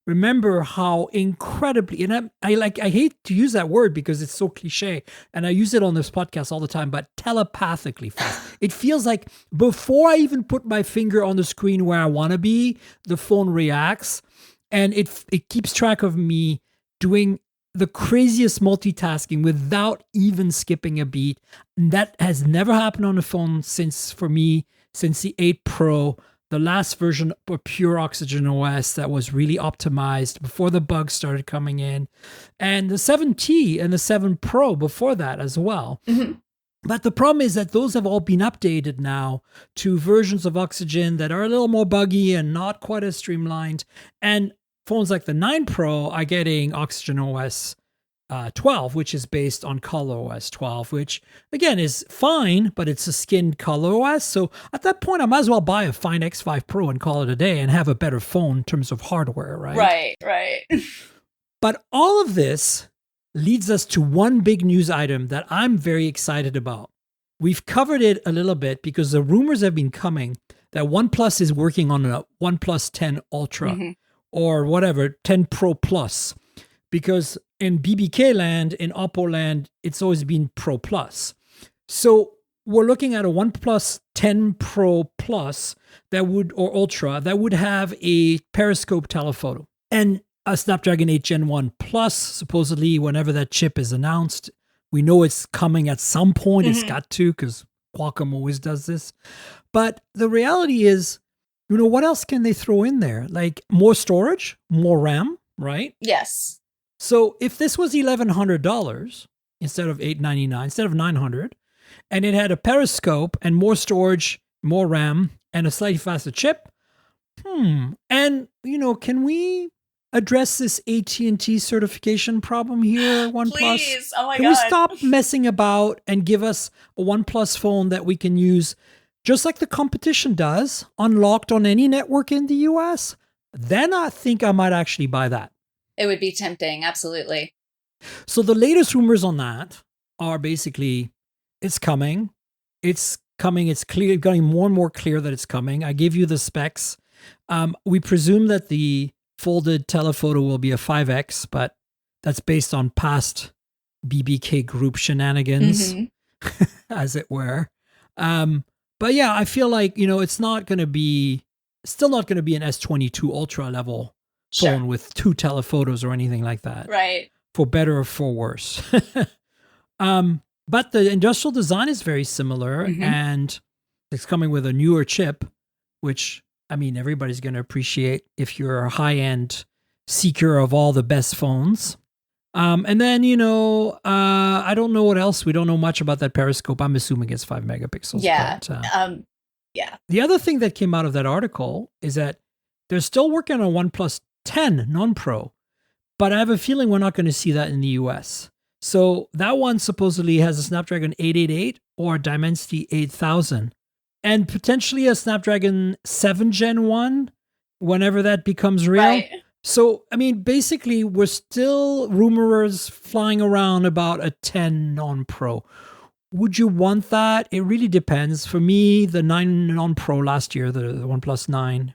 remember how incredibly, and I hate to use that word because it's so cliche, and I use it on this podcast all the time, but telepathically fast. It feels like before I even put my finger on the screen where I want to be, the phone reacts, and it keeps track of me doing the craziest multitasking without even skipping a beat. And that has never happened on the phone since the 8 Pro. The last version of Pure Oxygen OS that was really optimized before the bugs started coming in. And the 7T and the 7 Pro before that as well. Mm-hmm. But the problem is that those have all been updated now to versions of Oxygen that are a little more buggy and not quite as streamlined. And phones like the 9 Pro are getting Oxygen OS 12, which is based on Color OS 12, which again is fine, but it's a skinned Color OS. So at that point, I might as well buy a Find X5 Pro and call it a day and have a better phone in terms of hardware, right? Right. But all of this leads us to one big news item that I'm very excited about. We've covered it a little bit because the rumors have been coming that OnePlus is working on a OnePlus 10 Ultra or whatever, 10 Pro Plus. Because in BBK land, in Oppo land, it's always been Pro Plus. So we're looking at a OnePlus 10 Pro Plus or Ultra that would have a periscope telephoto and a Snapdragon 8 Gen 1 Plus, supposedly whenever that chip is announced. We know it's coming at some point. It's got to, because Qualcomm always does this. But the reality is, what else can they throw in there? Like more storage, more RAM, right? Yes. So if this was $1,100 instead of $899, instead of $900, and it had a periscope and more storage, more RAM, and a slightly faster chip, and can we address this AT&T certification problem here, OnePlus? Please, oh my God. Can we stop messing about and give us a OnePlus phone that we can use just like the competition does, unlocked on any network in the US? Then I think I might actually buy that. It would be tempting, absolutely. So the latest rumors on that are basically, it's coming. It's coming. It's clear, getting more and more clear that it's coming. I gave you the specs. We presume that the folded telephoto will be a 5X, but that's based on past BBK group shenanigans, as it were. But yeah, I feel like, it's still not going to be an S22 Ultra level phone with 2 telephotos or anything like that. Right. For better or for worse. But the industrial design is very similar and it's coming with a newer chip, which, everybody's going to appreciate if you're a high-end seeker of all the best phones. And then, I don't know what else. We don't know much about that periscope. I'm assuming it's 5 megapixels. Yeah. But, yeah. The other thing that came out of that article is that they're still working on OnePlus 10 non-Pro, but I have a feeling we're not going to see that in the US. So that one supposedly has a Snapdragon 888 or a Dimensity 8000 and potentially a Snapdragon 7 Gen 1 whenever that becomes real. Right. So, basically we're still rumors flying around about a 10 non-Pro. Would you want that? It really depends. For me, the 9 non-Pro last year, the OnePlus 9,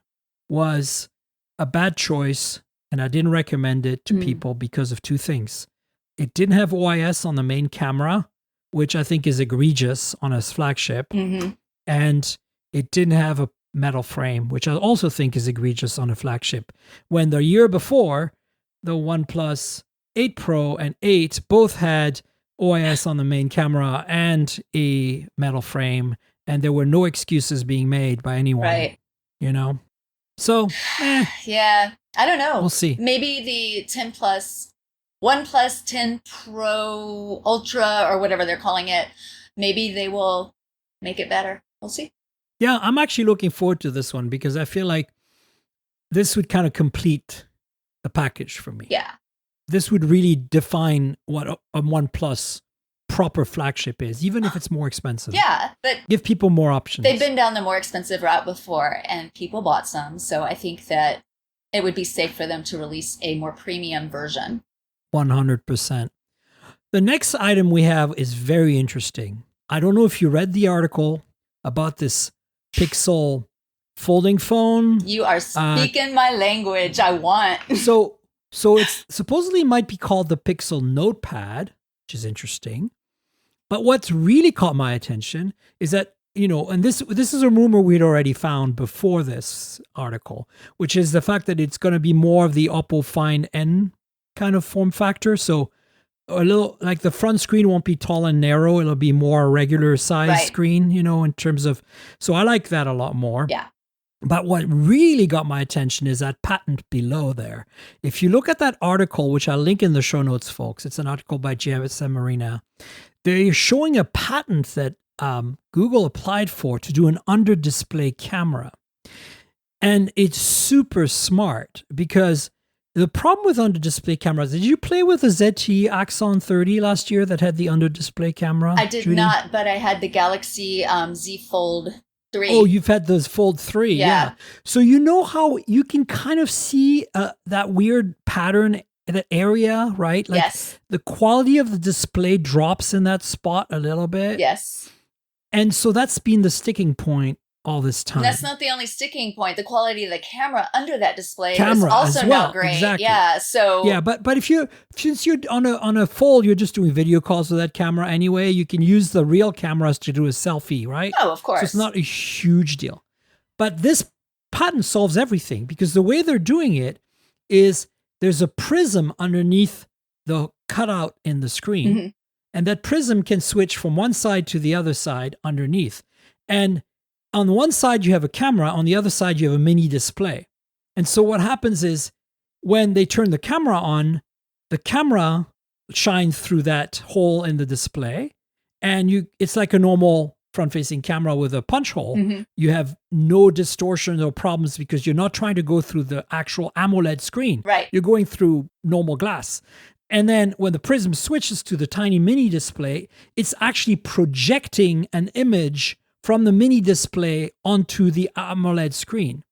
was a bad choice, and I didn't recommend it to people because of 2 things. It didn't have OIS on the main camera, which I think is egregious on a flagship, and it didn't have a metal frame, which I also think is egregious on a flagship. When the year before, the OnePlus 8 Pro and 8 both had OIS on the main camera and a metal frame, and there were no excuses being made by anyone. Right. So, yeah, I don't know. We'll see. Maybe the 10 Plus, OnePlus 10 Pro Ultra or whatever they're calling it, maybe they will make it better. We'll see. Yeah, I'm actually looking forward to this one because I feel like this would kind of complete the package for me. Yeah. This would really define what a OnePlus proper flagship is, even if it's more expensive. Yeah, but give people more options. They've been down the more expensive route before and people bought some. So I think that it would be safe for them to release a more premium version. 100%. The next item we have is very interesting. I don't know if you read the article about this Pixel folding phone. You are speaking my language. I want. So it's supposedly might be called the Pixel Notepad, which is interesting. But what's really caught my attention is that, and this is a rumor we'd already found before this article, which is the fact that it's going to be more of the Oppo Find N kind of form factor. So a little like the front screen won't be tall and narrow. It'll be more a regular size screen, in terms of, so I like that a lot more. Yeah. But what really got my attention is that patent below there. If you look at that article, which I'll link in the show notes, folks, it's an article by JSM Marina. They're showing a patent that Google applied for to do an under-display camera. And it's super smart because the problem with under-display cameras, did you play with the ZTE Axon 30 last year that had the under-display camera? I did not, but I had the Galaxy Z Fold 3. Oh, you've had the Fold 3, yeah. So you know how you can kind of see that weird pattern, that area, right? Like yes. The quality of the display drops in that spot a little bit. Yes. And so that's been the sticking point all this time. And that's not the only sticking point. The quality of the camera under that display is also not great. Exactly. Yeah. So yeah, but since you're on a Fold, you're just doing video calls with that camera anyway. You can use the real cameras to do a selfie, right? Oh, of course. So it's not a huge deal. But this patent solves everything because the way they're doing it is there's a prism underneath the cutout in the screen. Mm-hmm. And that prism can switch from one side to the other side underneath. And on one side, you have a camera. On the other side, you have a mini display. And so what happens is when they turn the camera on, the camera shines through that hole in the display. And it's like a normal front-facing camera with a punch hole. Mm-hmm. You have no distortion or problems because you're not trying to go through the actual AMOLED screen. Right. You're going through normal glass. And then when the prism switches to the tiny mini display, it's actually projecting an image from the mini display onto the AMOLED screen.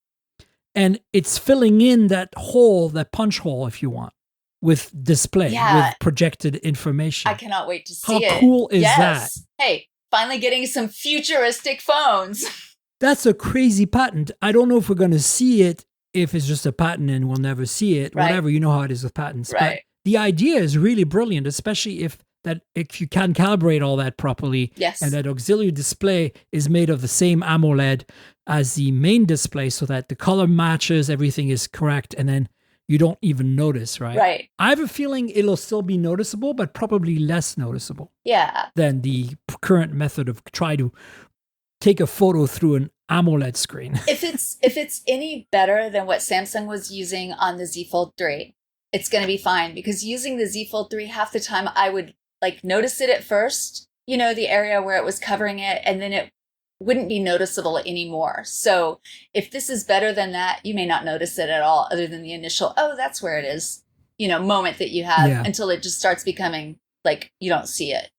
And it's filling in that hole, that punch hole, if you want, with display, with projected information. I cannot wait to see it. How cool is that? Hey, finally getting some futuristic phones. That's a crazy patent. I don't know if we're going to see it, if it's just a patent and we'll never see it. Right. Whatever, you know how it is with patents. Right. But the idea is really brilliant, especially if you can calibrate all that properly. Yes. And that auxiliary display is made of the same AMOLED as the main display so that the color matches, everything is correct, and then you don't even notice, right? Right. I have a feeling it'll still be noticeable, but probably less noticeable. Yeah. Than the current method of try to take a photo through an AMOLED screen. If it's any better than what Samsung was using on the Z Fold 3, it's going to be fine, because using the Z Fold 3, half the time I would notice it at first, the area where it was covering it, and then it wouldn't be noticeable anymore. So if this is better than that, you may not notice it at all, other than the initial, oh, that's where it is, moment that you have, until it just starts becoming like you don't see it.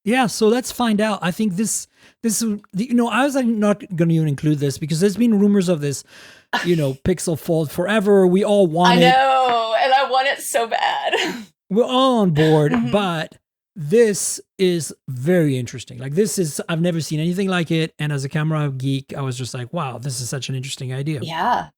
Yeah, so let's find out. I think this I was not going to even include this because there's been rumors of this, Pixel Fold forever. We all want it. I know, and I want it so bad. We're all on board, but this is very interesting. I've never seen anything like it. And as a camera geek, I was just like, wow, this is such an interesting idea. Yeah.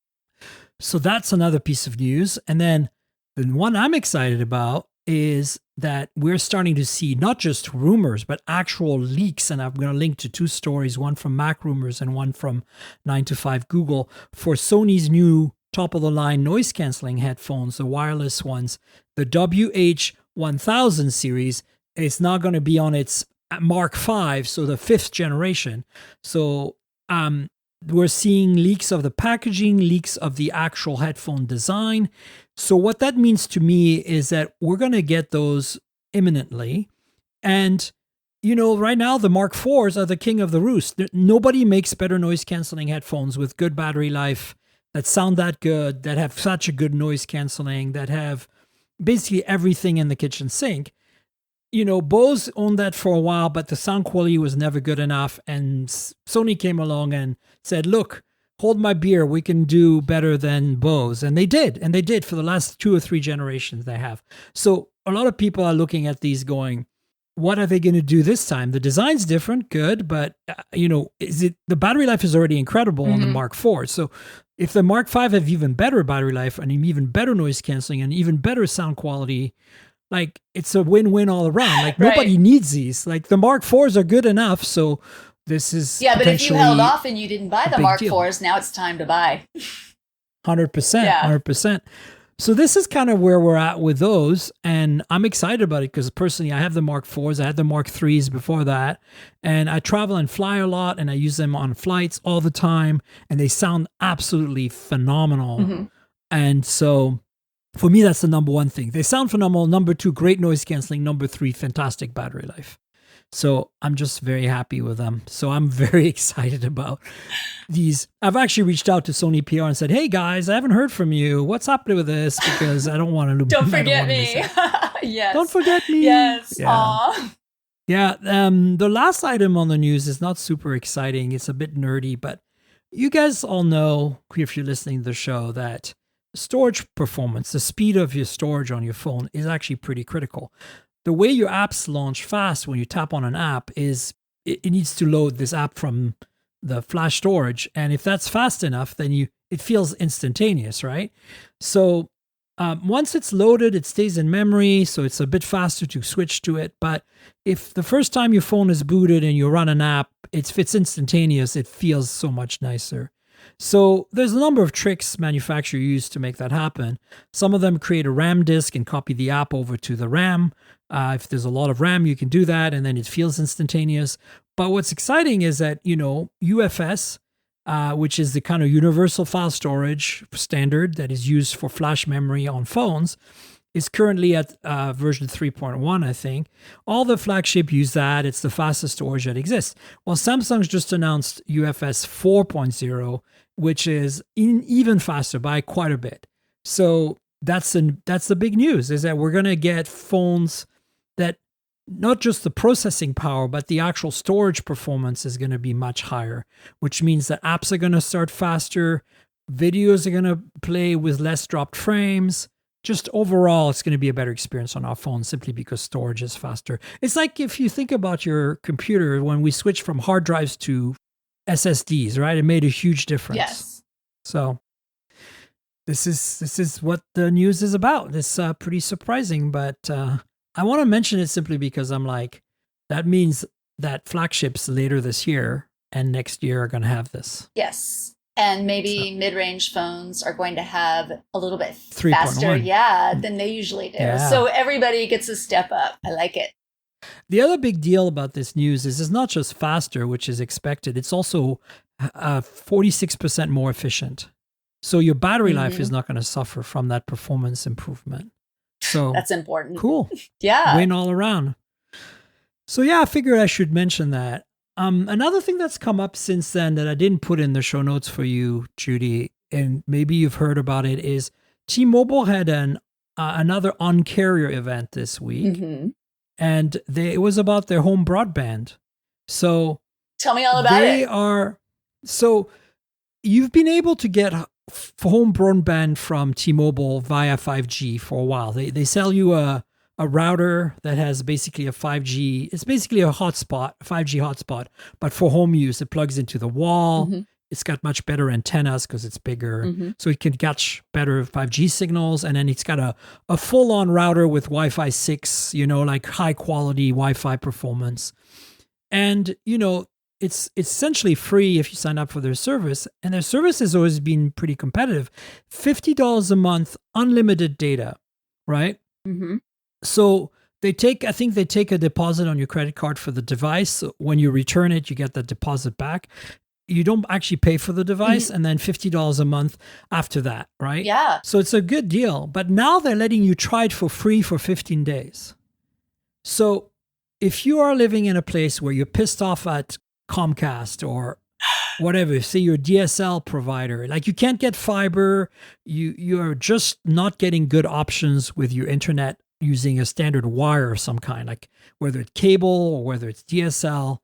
So that's another piece of news. And then the one I'm excited about is that we're starting to see not just rumors, but actual leaks. And I'm going to link to two stories, one from Mac Rumors and one from 9to5 Google, for Sony's new top-of-the-line noise-canceling headphones, the wireless ones, the WH-1000 series. It's not going to be on its Mark V, so the 5th generation. So we're seeing leaks of the packaging, leaks of the actual headphone design. So what that means to me is that we're going to get those imminently. And, right now the Mark IVs are the king of the roost. Nobody makes better noise-canceling headphones with good battery life, that sound that good, that have such a good noise canceling, that have basically everything in the kitchen sink. Bose owned that for a while, but the sound quality was never good enough. And Sony came along and said, look, hold my beer. We can do better than Bose. And they did. And they did for the last 2 or 3 generations they have. So a lot of people are looking at these going, what are they going to do this time? The design's different, good, but the battery life is already incredible on the Mark IV. So if the Mark V have even better battery life and even better noise canceling and even better sound quality, like it's a win-win all around. Like nobody needs these. Like the Mark IVs are good enough. So this is but if you held off and you didn't buy the Mark IVs, now it's time to buy. 100%, 100%. So this is kind of where we're at with those, and I'm excited about it because personally I have the Mark IVs, I had the Mark IIIs before that, and I travel and fly a lot, and I use them on flights all the time, and they sound absolutely phenomenal. And so for me, that's the number one thing. They sound phenomenal. Number two, great noise canceling. Number three, fantastic battery life. So I'm just very happy with them. So I'm very excited about these. I've actually reached out to Sony PR and said, hey guys, I haven't heard from you. What's happening with this? Because I don't want to Don't forget me. Yes. Don't forget me. Yes. Yeah. Aw. Yeah. The last item on the news is not super exciting. It's a bit nerdy, but you guys all know, if you're listening to the show, that storage performance, the speed of your storage on your phone is actually pretty critical. The way your apps launch fast when you tap on an app is it needs to load this app from the flash storage. And if that's fast enough, then it feels instantaneous, right? So once it's loaded, it stays in memory. So it's a bit faster to switch to it. But if the first time your phone is booted and you run an app, if it's instantaneous, it feels so much nicer. So there's a number of tricks manufacturers use to make that happen. Some of them create a RAM disk and copy the app over to the RAM. If there's a lot of RAM, you can do that, and then it feels instantaneous. But what's exciting is that, UFS, which is the kind of universal file storage standard that is used for flash memory on phones, is currently at version 3.1, I think. All the flagship use that. It's the fastest storage that exists. Well, Samsung's just announced UFS 4.0, which is even faster by quite a bit. So that's the big news, is that we're going to get phones that not just the processing power, but the actual storage performance is going to be much higher, which means that apps are going to start faster, videos are going to play with less dropped frames. Just overall, it's going to be a better experience on our phone simply because storage is faster. It's like if you think about your computer, when we switched from hard drives to SSDs, right? It made a huge difference. Yes. So this is what the news is about. It's pretty surprising, but I want to mention it simply because I'm like, that means that flagships later this year and next year are going to have this. Yes. And maybe mid-range phones are going to have a little bit 3.1. faster, than they usually do. Yeah. So everybody gets a step up. I like it. The other big deal about this news is it's not just faster, which is expected. It's also 46% more efficient. So your battery life is not going to suffer from that performance improvement. So that's important. Cool. Yeah. Win all around. So I figured I should mention that. Another thing that's come up since then that I didn't put in the show notes for you, Judie, and maybe you've heard about it, is T-Mobile had another on-carrier event this week, and it was about their home broadband. So tell me all about it. So you've been able to get home broadband from T-Mobile via 5G for a while. They sell you a router that has basically a 5G. It's basically a 5G hotspot, but for home use. It plugs into the wall. It's got much better antennas because it's bigger, so it can catch better 5G signals. And then it's got a full-on router with Wi-Fi 6, like high-quality Wi-Fi performance. And, it's essentially free if you sign up for their service. And their service has always been pretty competitive. $50 a month, unlimited data, right? So I think they take a deposit on your credit card for the device. So when you return it, you get the deposit back. You don't actually pay for the device, and then $50 a month after that, right? Yeah. So it's a good deal. But now they're letting you try it for free for 15 days. So if you are living in a place where you're pissed off at Comcast or whatever, say your DSL provider, like you can't get fiber, you are just not getting good options with your internet using a standard wire of some kind, like whether it's cable or whether it's DSL,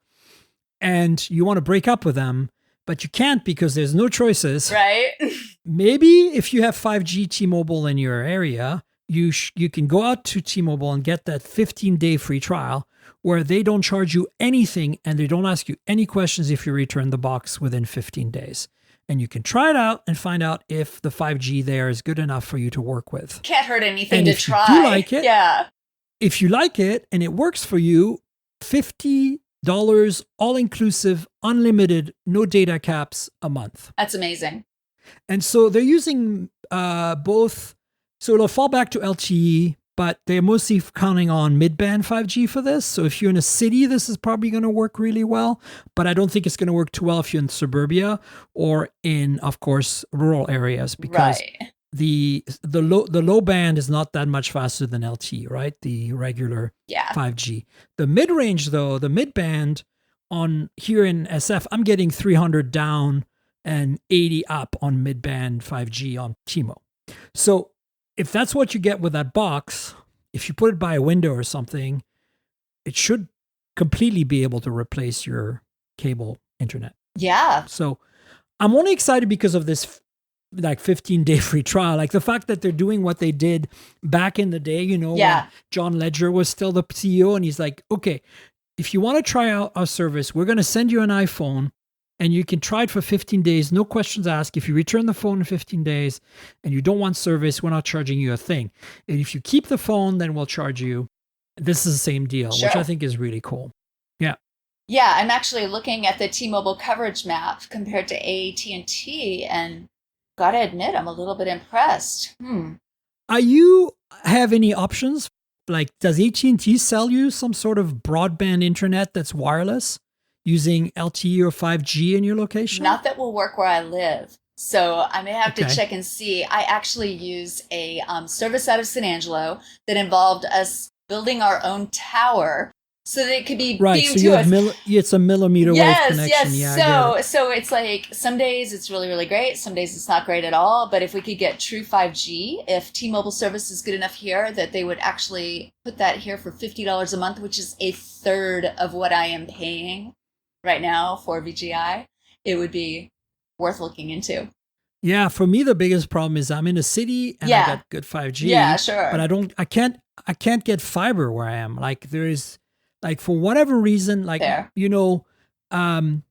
and you want to break up with them, but you can't because there's no choices. Right. Maybe if you have 5G T-Mobile in your area, you can go out to T-Mobile and get that 15-day free trial where they don't charge you anything and they don't ask you any questions if you return the box within 15 days. And you can try it out and find out if the 5G there is good enough for you to work with. Can't hurt anything and to if try. You do like it, yeah. If you like it and it works for you, $50 all-inclusive, unlimited, no data caps a month. That's amazing. And so they're using both. So it'll fall back to LTE, but they're mostly counting on mid-band 5G for this. So if you're in a city, this is probably going to work really well. But I don't think it's going to work too well if you're in suburbia or in, of course, rural areas, because the low band is not that much faster than LTE, right? The regular 5G. The mid-range, though, the mid-band on here in SF, I'm getting 300 down and 80 up on mid-band 5G on T-Mo. So if that's what you get with that box, if you put it by a window or something, it should completely be able to replace your cable internet. Yeah. So I'm only excited because of this like 15-day free trial. Like the fact that they're doing what they did back in the day, when John Ledger was still the CEO, and he's like, okay, if you want to try out our service, we're going to send you an iPhone and you can try it for 15 days, no questions asked. If you return the phone in 15 days and you don't want service, we're not charging you a thing. And if you keep the phone, then we'll charge you. This is the same deal, which I think is really cool. Yeah. Yeah, I'm actually looking at the T-Mobile coverage map compared to AT&T, and gotta admit, I'm a little bit impressed. Are you have any options? Like, does AT&T sell you some sort of broadband internet that's wireless, using LTE or 5G in your location? Not that will work where I live. So I may have to check and see. I actually use a service out of San Angelo that involved us building our own tower so that it could be beamed to us. It's a millimeter wave connection. Yes. So it's like some days it's really, really great. Some days it's not great at all. But if we could get true 5G, if T-Mobile service is good enough here that they would actually put that here for $50 a month, which is a third of what I am paying right now for VGI, it would be worth looking into. Yeah, for me the biggest problem is I'm in a city and I got good 5G. Yeah, sure. But I can't get fiber where I am. Like there is, like for whatever reason, like Uber and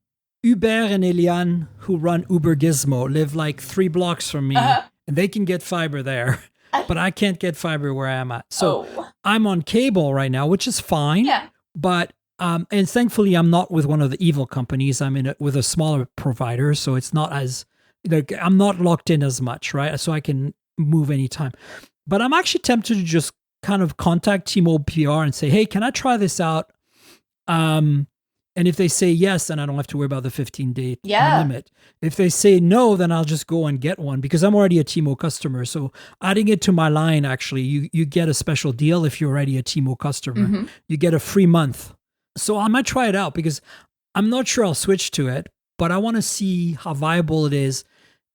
Eliane, who run Uber Gizmo, live like 3 blocks from me, and they can get fiber there. But I can't get fiber where I'm at. So I'm on cable right now, which is fine. Yeah. But and thankfully, I'm not with one of the evil companies. I'm with a smaller provider, so it's not as I'm not locked in as much, right? So I can move anytime. But I'm actually tempted to just kind of contact T-Mobile PR and say, "Hey, can I try this out?" And if they say yes, then I don't have to worry about the 15-day limit. If they say no, then I'll just go and get one because I'm already a T-Mobile customer. So adding it to my line, actually, you get a special deal if you're already a T-Mobile customer. Mm-hmm. You get a free month. So I might try it out because I'm not sure I'll switch to it, but I want to see how viable it is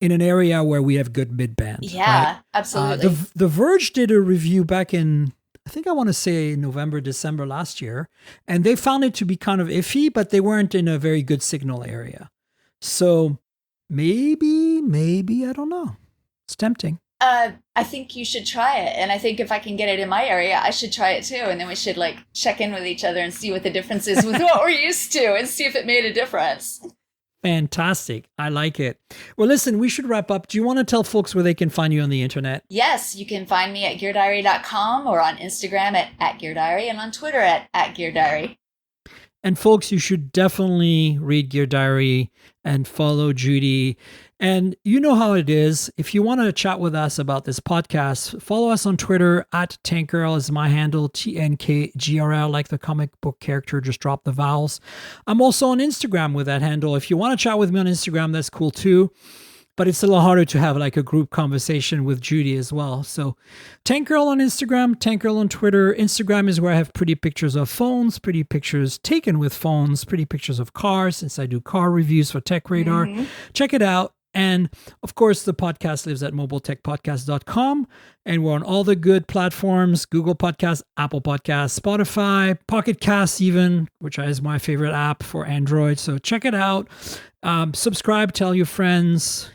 in an area where we have good mid-band. Yeah, right? Absolutely. The Verge did a review back in, I think I want to say November, December last year, and they found it to be kind of iffy, but they weren't in a very good signal area. So maybe, I don't know. It's tempting. I think you should try it. And I think if I can get it in my area, I should try it too. And then we should like check in with each other and see what the difference is with what we're used to and see if it made a difference. Fantastic. I like it. Well, listen, we should wrap up. Do you want to tell folks where they can find you on the internet? Yes, you can find me at geardiary.com or on Instagram at geardiary and on Twitter at geardiary. And folks, you should definitely read Gear Diary and follow Judie. And you know how it is. If you want to chat with us about this podcast, follow us on Twitter at Tankgirl is my handle, TNKGRL, like the comic book character, just drop the vowels. I'm also on Instagram with that handle. If you want to chat with me on Instagram, that's cool too. But it's a little harder to have like a group conversation with Judie as well. So Tank Girl on Instagram, Tank Girl on Twitter. Instagram is where I have pretty pictures of phones, pretty pictures taken with phones, pretty pictures of cars, since I do car reviews for Tech Radar. Mm-hmm. Check it out. And of course, the podcast lives at mobiletechpodcast.com. And we're on all the good platforms, Google Podcasts, Apple Podcasts, Spotify, Pocket Casts even, which is my favorite app for Android. So check it out. Subscribe, tell your friends,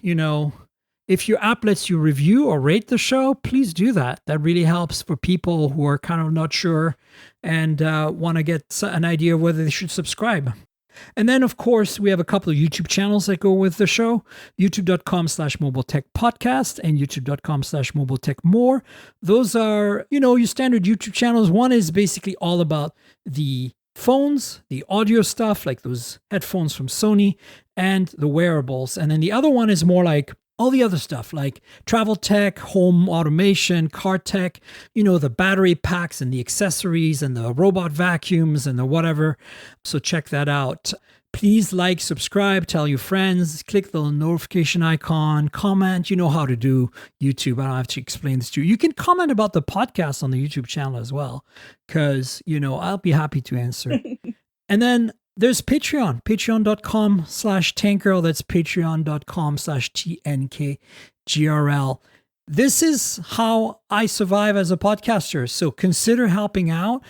If your app lets you review or rate the show, please do that. That really helps for people who are kind of not sure and want to get an idea of whether they should subscribe. And then, of course, we have a couple of YouTube channels that go with the show, youtube.com/mobiletechpodcast and youtube.com/mobiletechmore. Those are, your standard YouTube channels. One is basically all about the phones, the audio stuff, like those headphones from Sony, and the wearables. And then the other one is more like all the other stuff, like travel tech, home automation, car tech, the battery packs and the accessories and the robot vacuums and the whatever. So check that out. Please like, subscribe, tell your friends, click the notification icon, comment. You know how to do YouTube. I don't have to explain this to you. You can comment about the podcast on the YouTube channel as well, because, I'll be happy to answer. And then there's Patreon, patreon.com/tankgirl. That's patreon.com/TNKGRL. This is how I survive as a podcaster. So consider helping out.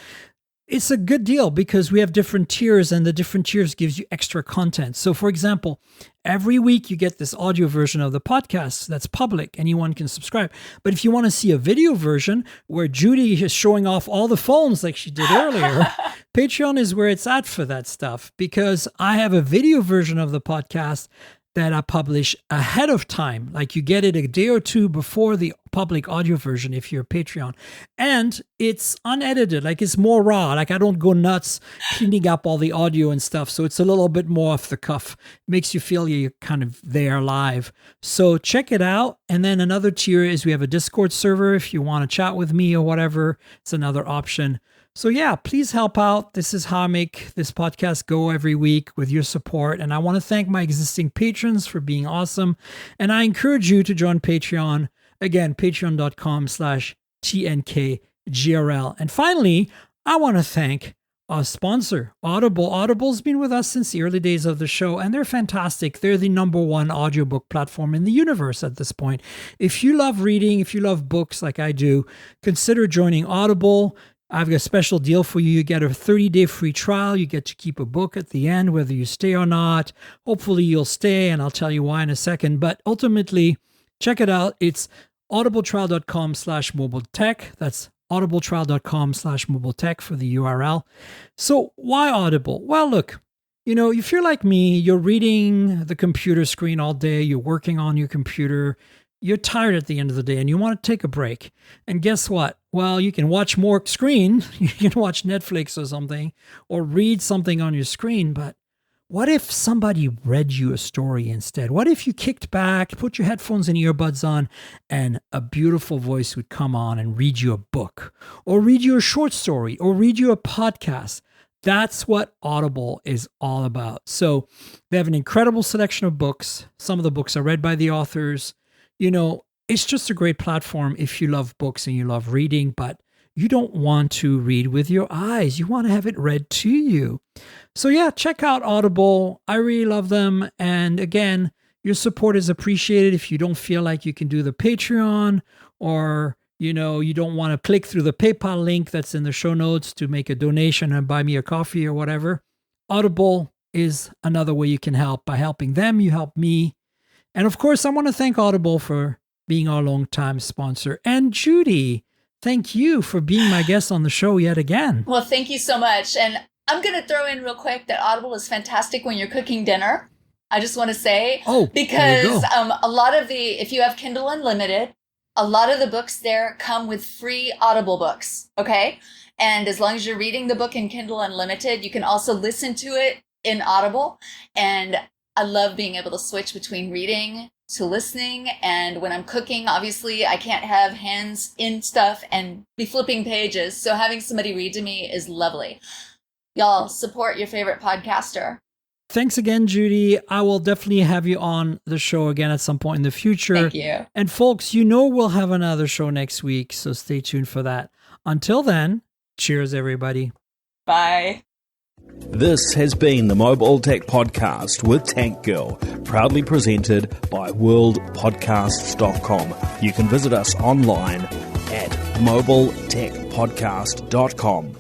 It's a good deal because we have different tiers, and the different tiers gives you extra content. So for example, every week you get this audio version of the podcast that's public. Anyone can subscribe. But if you want to see a video version where Judie is showing off all the phones like she did earlier, Patreon is where it's at for that stuff, because I have a video version of the podcast that I publish ahead of time. Like you get it a day or two before the public audio version if you're a Patreon. And it's unedited, like it's more raw. Like I don't go nuts cleaning up all the audio and stuff. So it's a little bit more off the cuff. Makes you feel you're kind of there live. So check it out. And then another tier is we have a Discord server. If you want to chat with me or whatever, it's another option. So yeah, please help out. This is how I make this podcast go every week with your support. And I want to thank my existing patrons for being awesome. And I encourage you to join Patreon. Again, patreon.com/TNKGRL. And finally, I want to thank our sponsor, Audible. Audible's been with us since the early days of the show, and they're fantastic. They're the #1 audiobook platform in the universe at this point. If you love reading, if you love books like I do, consider joining Audible. I've got a special deal for you. You get a 30-day free trial. You get to keep a book at the end, whether you stay or not. Hopefully you'll stay, and I'll tell you why in a second. But ultimately, check it out. It's audibletrial.com/mobiletech. That's audibletrial.com/mobiletech for the URL. So why Audible? Well, look, if you're like me, you're reading the computer screen all day, you're working on your computer, you're tired at the end of the day and you want to take a break. And guess what? Well, you can watch more screen. You can watch Netflix or something, or read something on your screen. But what if somebody read you a story instead? What if you kicked back, put your headphones and earbuds on, and a beautiful voice would come on and read you a book, or read you a short story, or read you a podcast? That's what Audible is all about. So they have an incredible selection of books. Some of the books are read by the authors. It's just a great platform if you love books and you love reading, but you don't want to read with your eyes. You want to have it read to you. So yeah, check out Audible. I really love them. And again, your support is appreciated. If you don't feel like you can do the Patreon, or you don't want to click through the PayPal link that's in the show notes to make a donation and buy me a coffee or whatever, Audible is another way you can help. By helping them, you help me. And of course, I want to thank Audible for being our longtime sponsor. And Judie, thank you for being my guest on the show yet again. Well, thank you so much. And I'm going to throw in real quick that Audible is fantastic when you're cooking dinner. I just want to say, because a lot of if you have Kindle Unlimited, a lot of the books there come with free Audible books. Okay. And as long as you're reading the book in Kindle Unlimited, you can also listen to it in Audible. And I love being able to switch between reading to listening. And when I'm cooking, obviously I can't have hands in stuff and be flipping pages. So having somebody read to me is lovely. Y'all support your favorite podcaster. Thanks again, Judie. I will definitely have you on the show again at some point in the future. Thank you. And folks, we'll have another show next week, so stay tuned for that. Until then, cheers, everybody. Bye. This has been the Mobile Tech Podcast with Tank Girl, proudly presented by worldpodcasts.com. You can visit us online at mobiletechpodcast.com.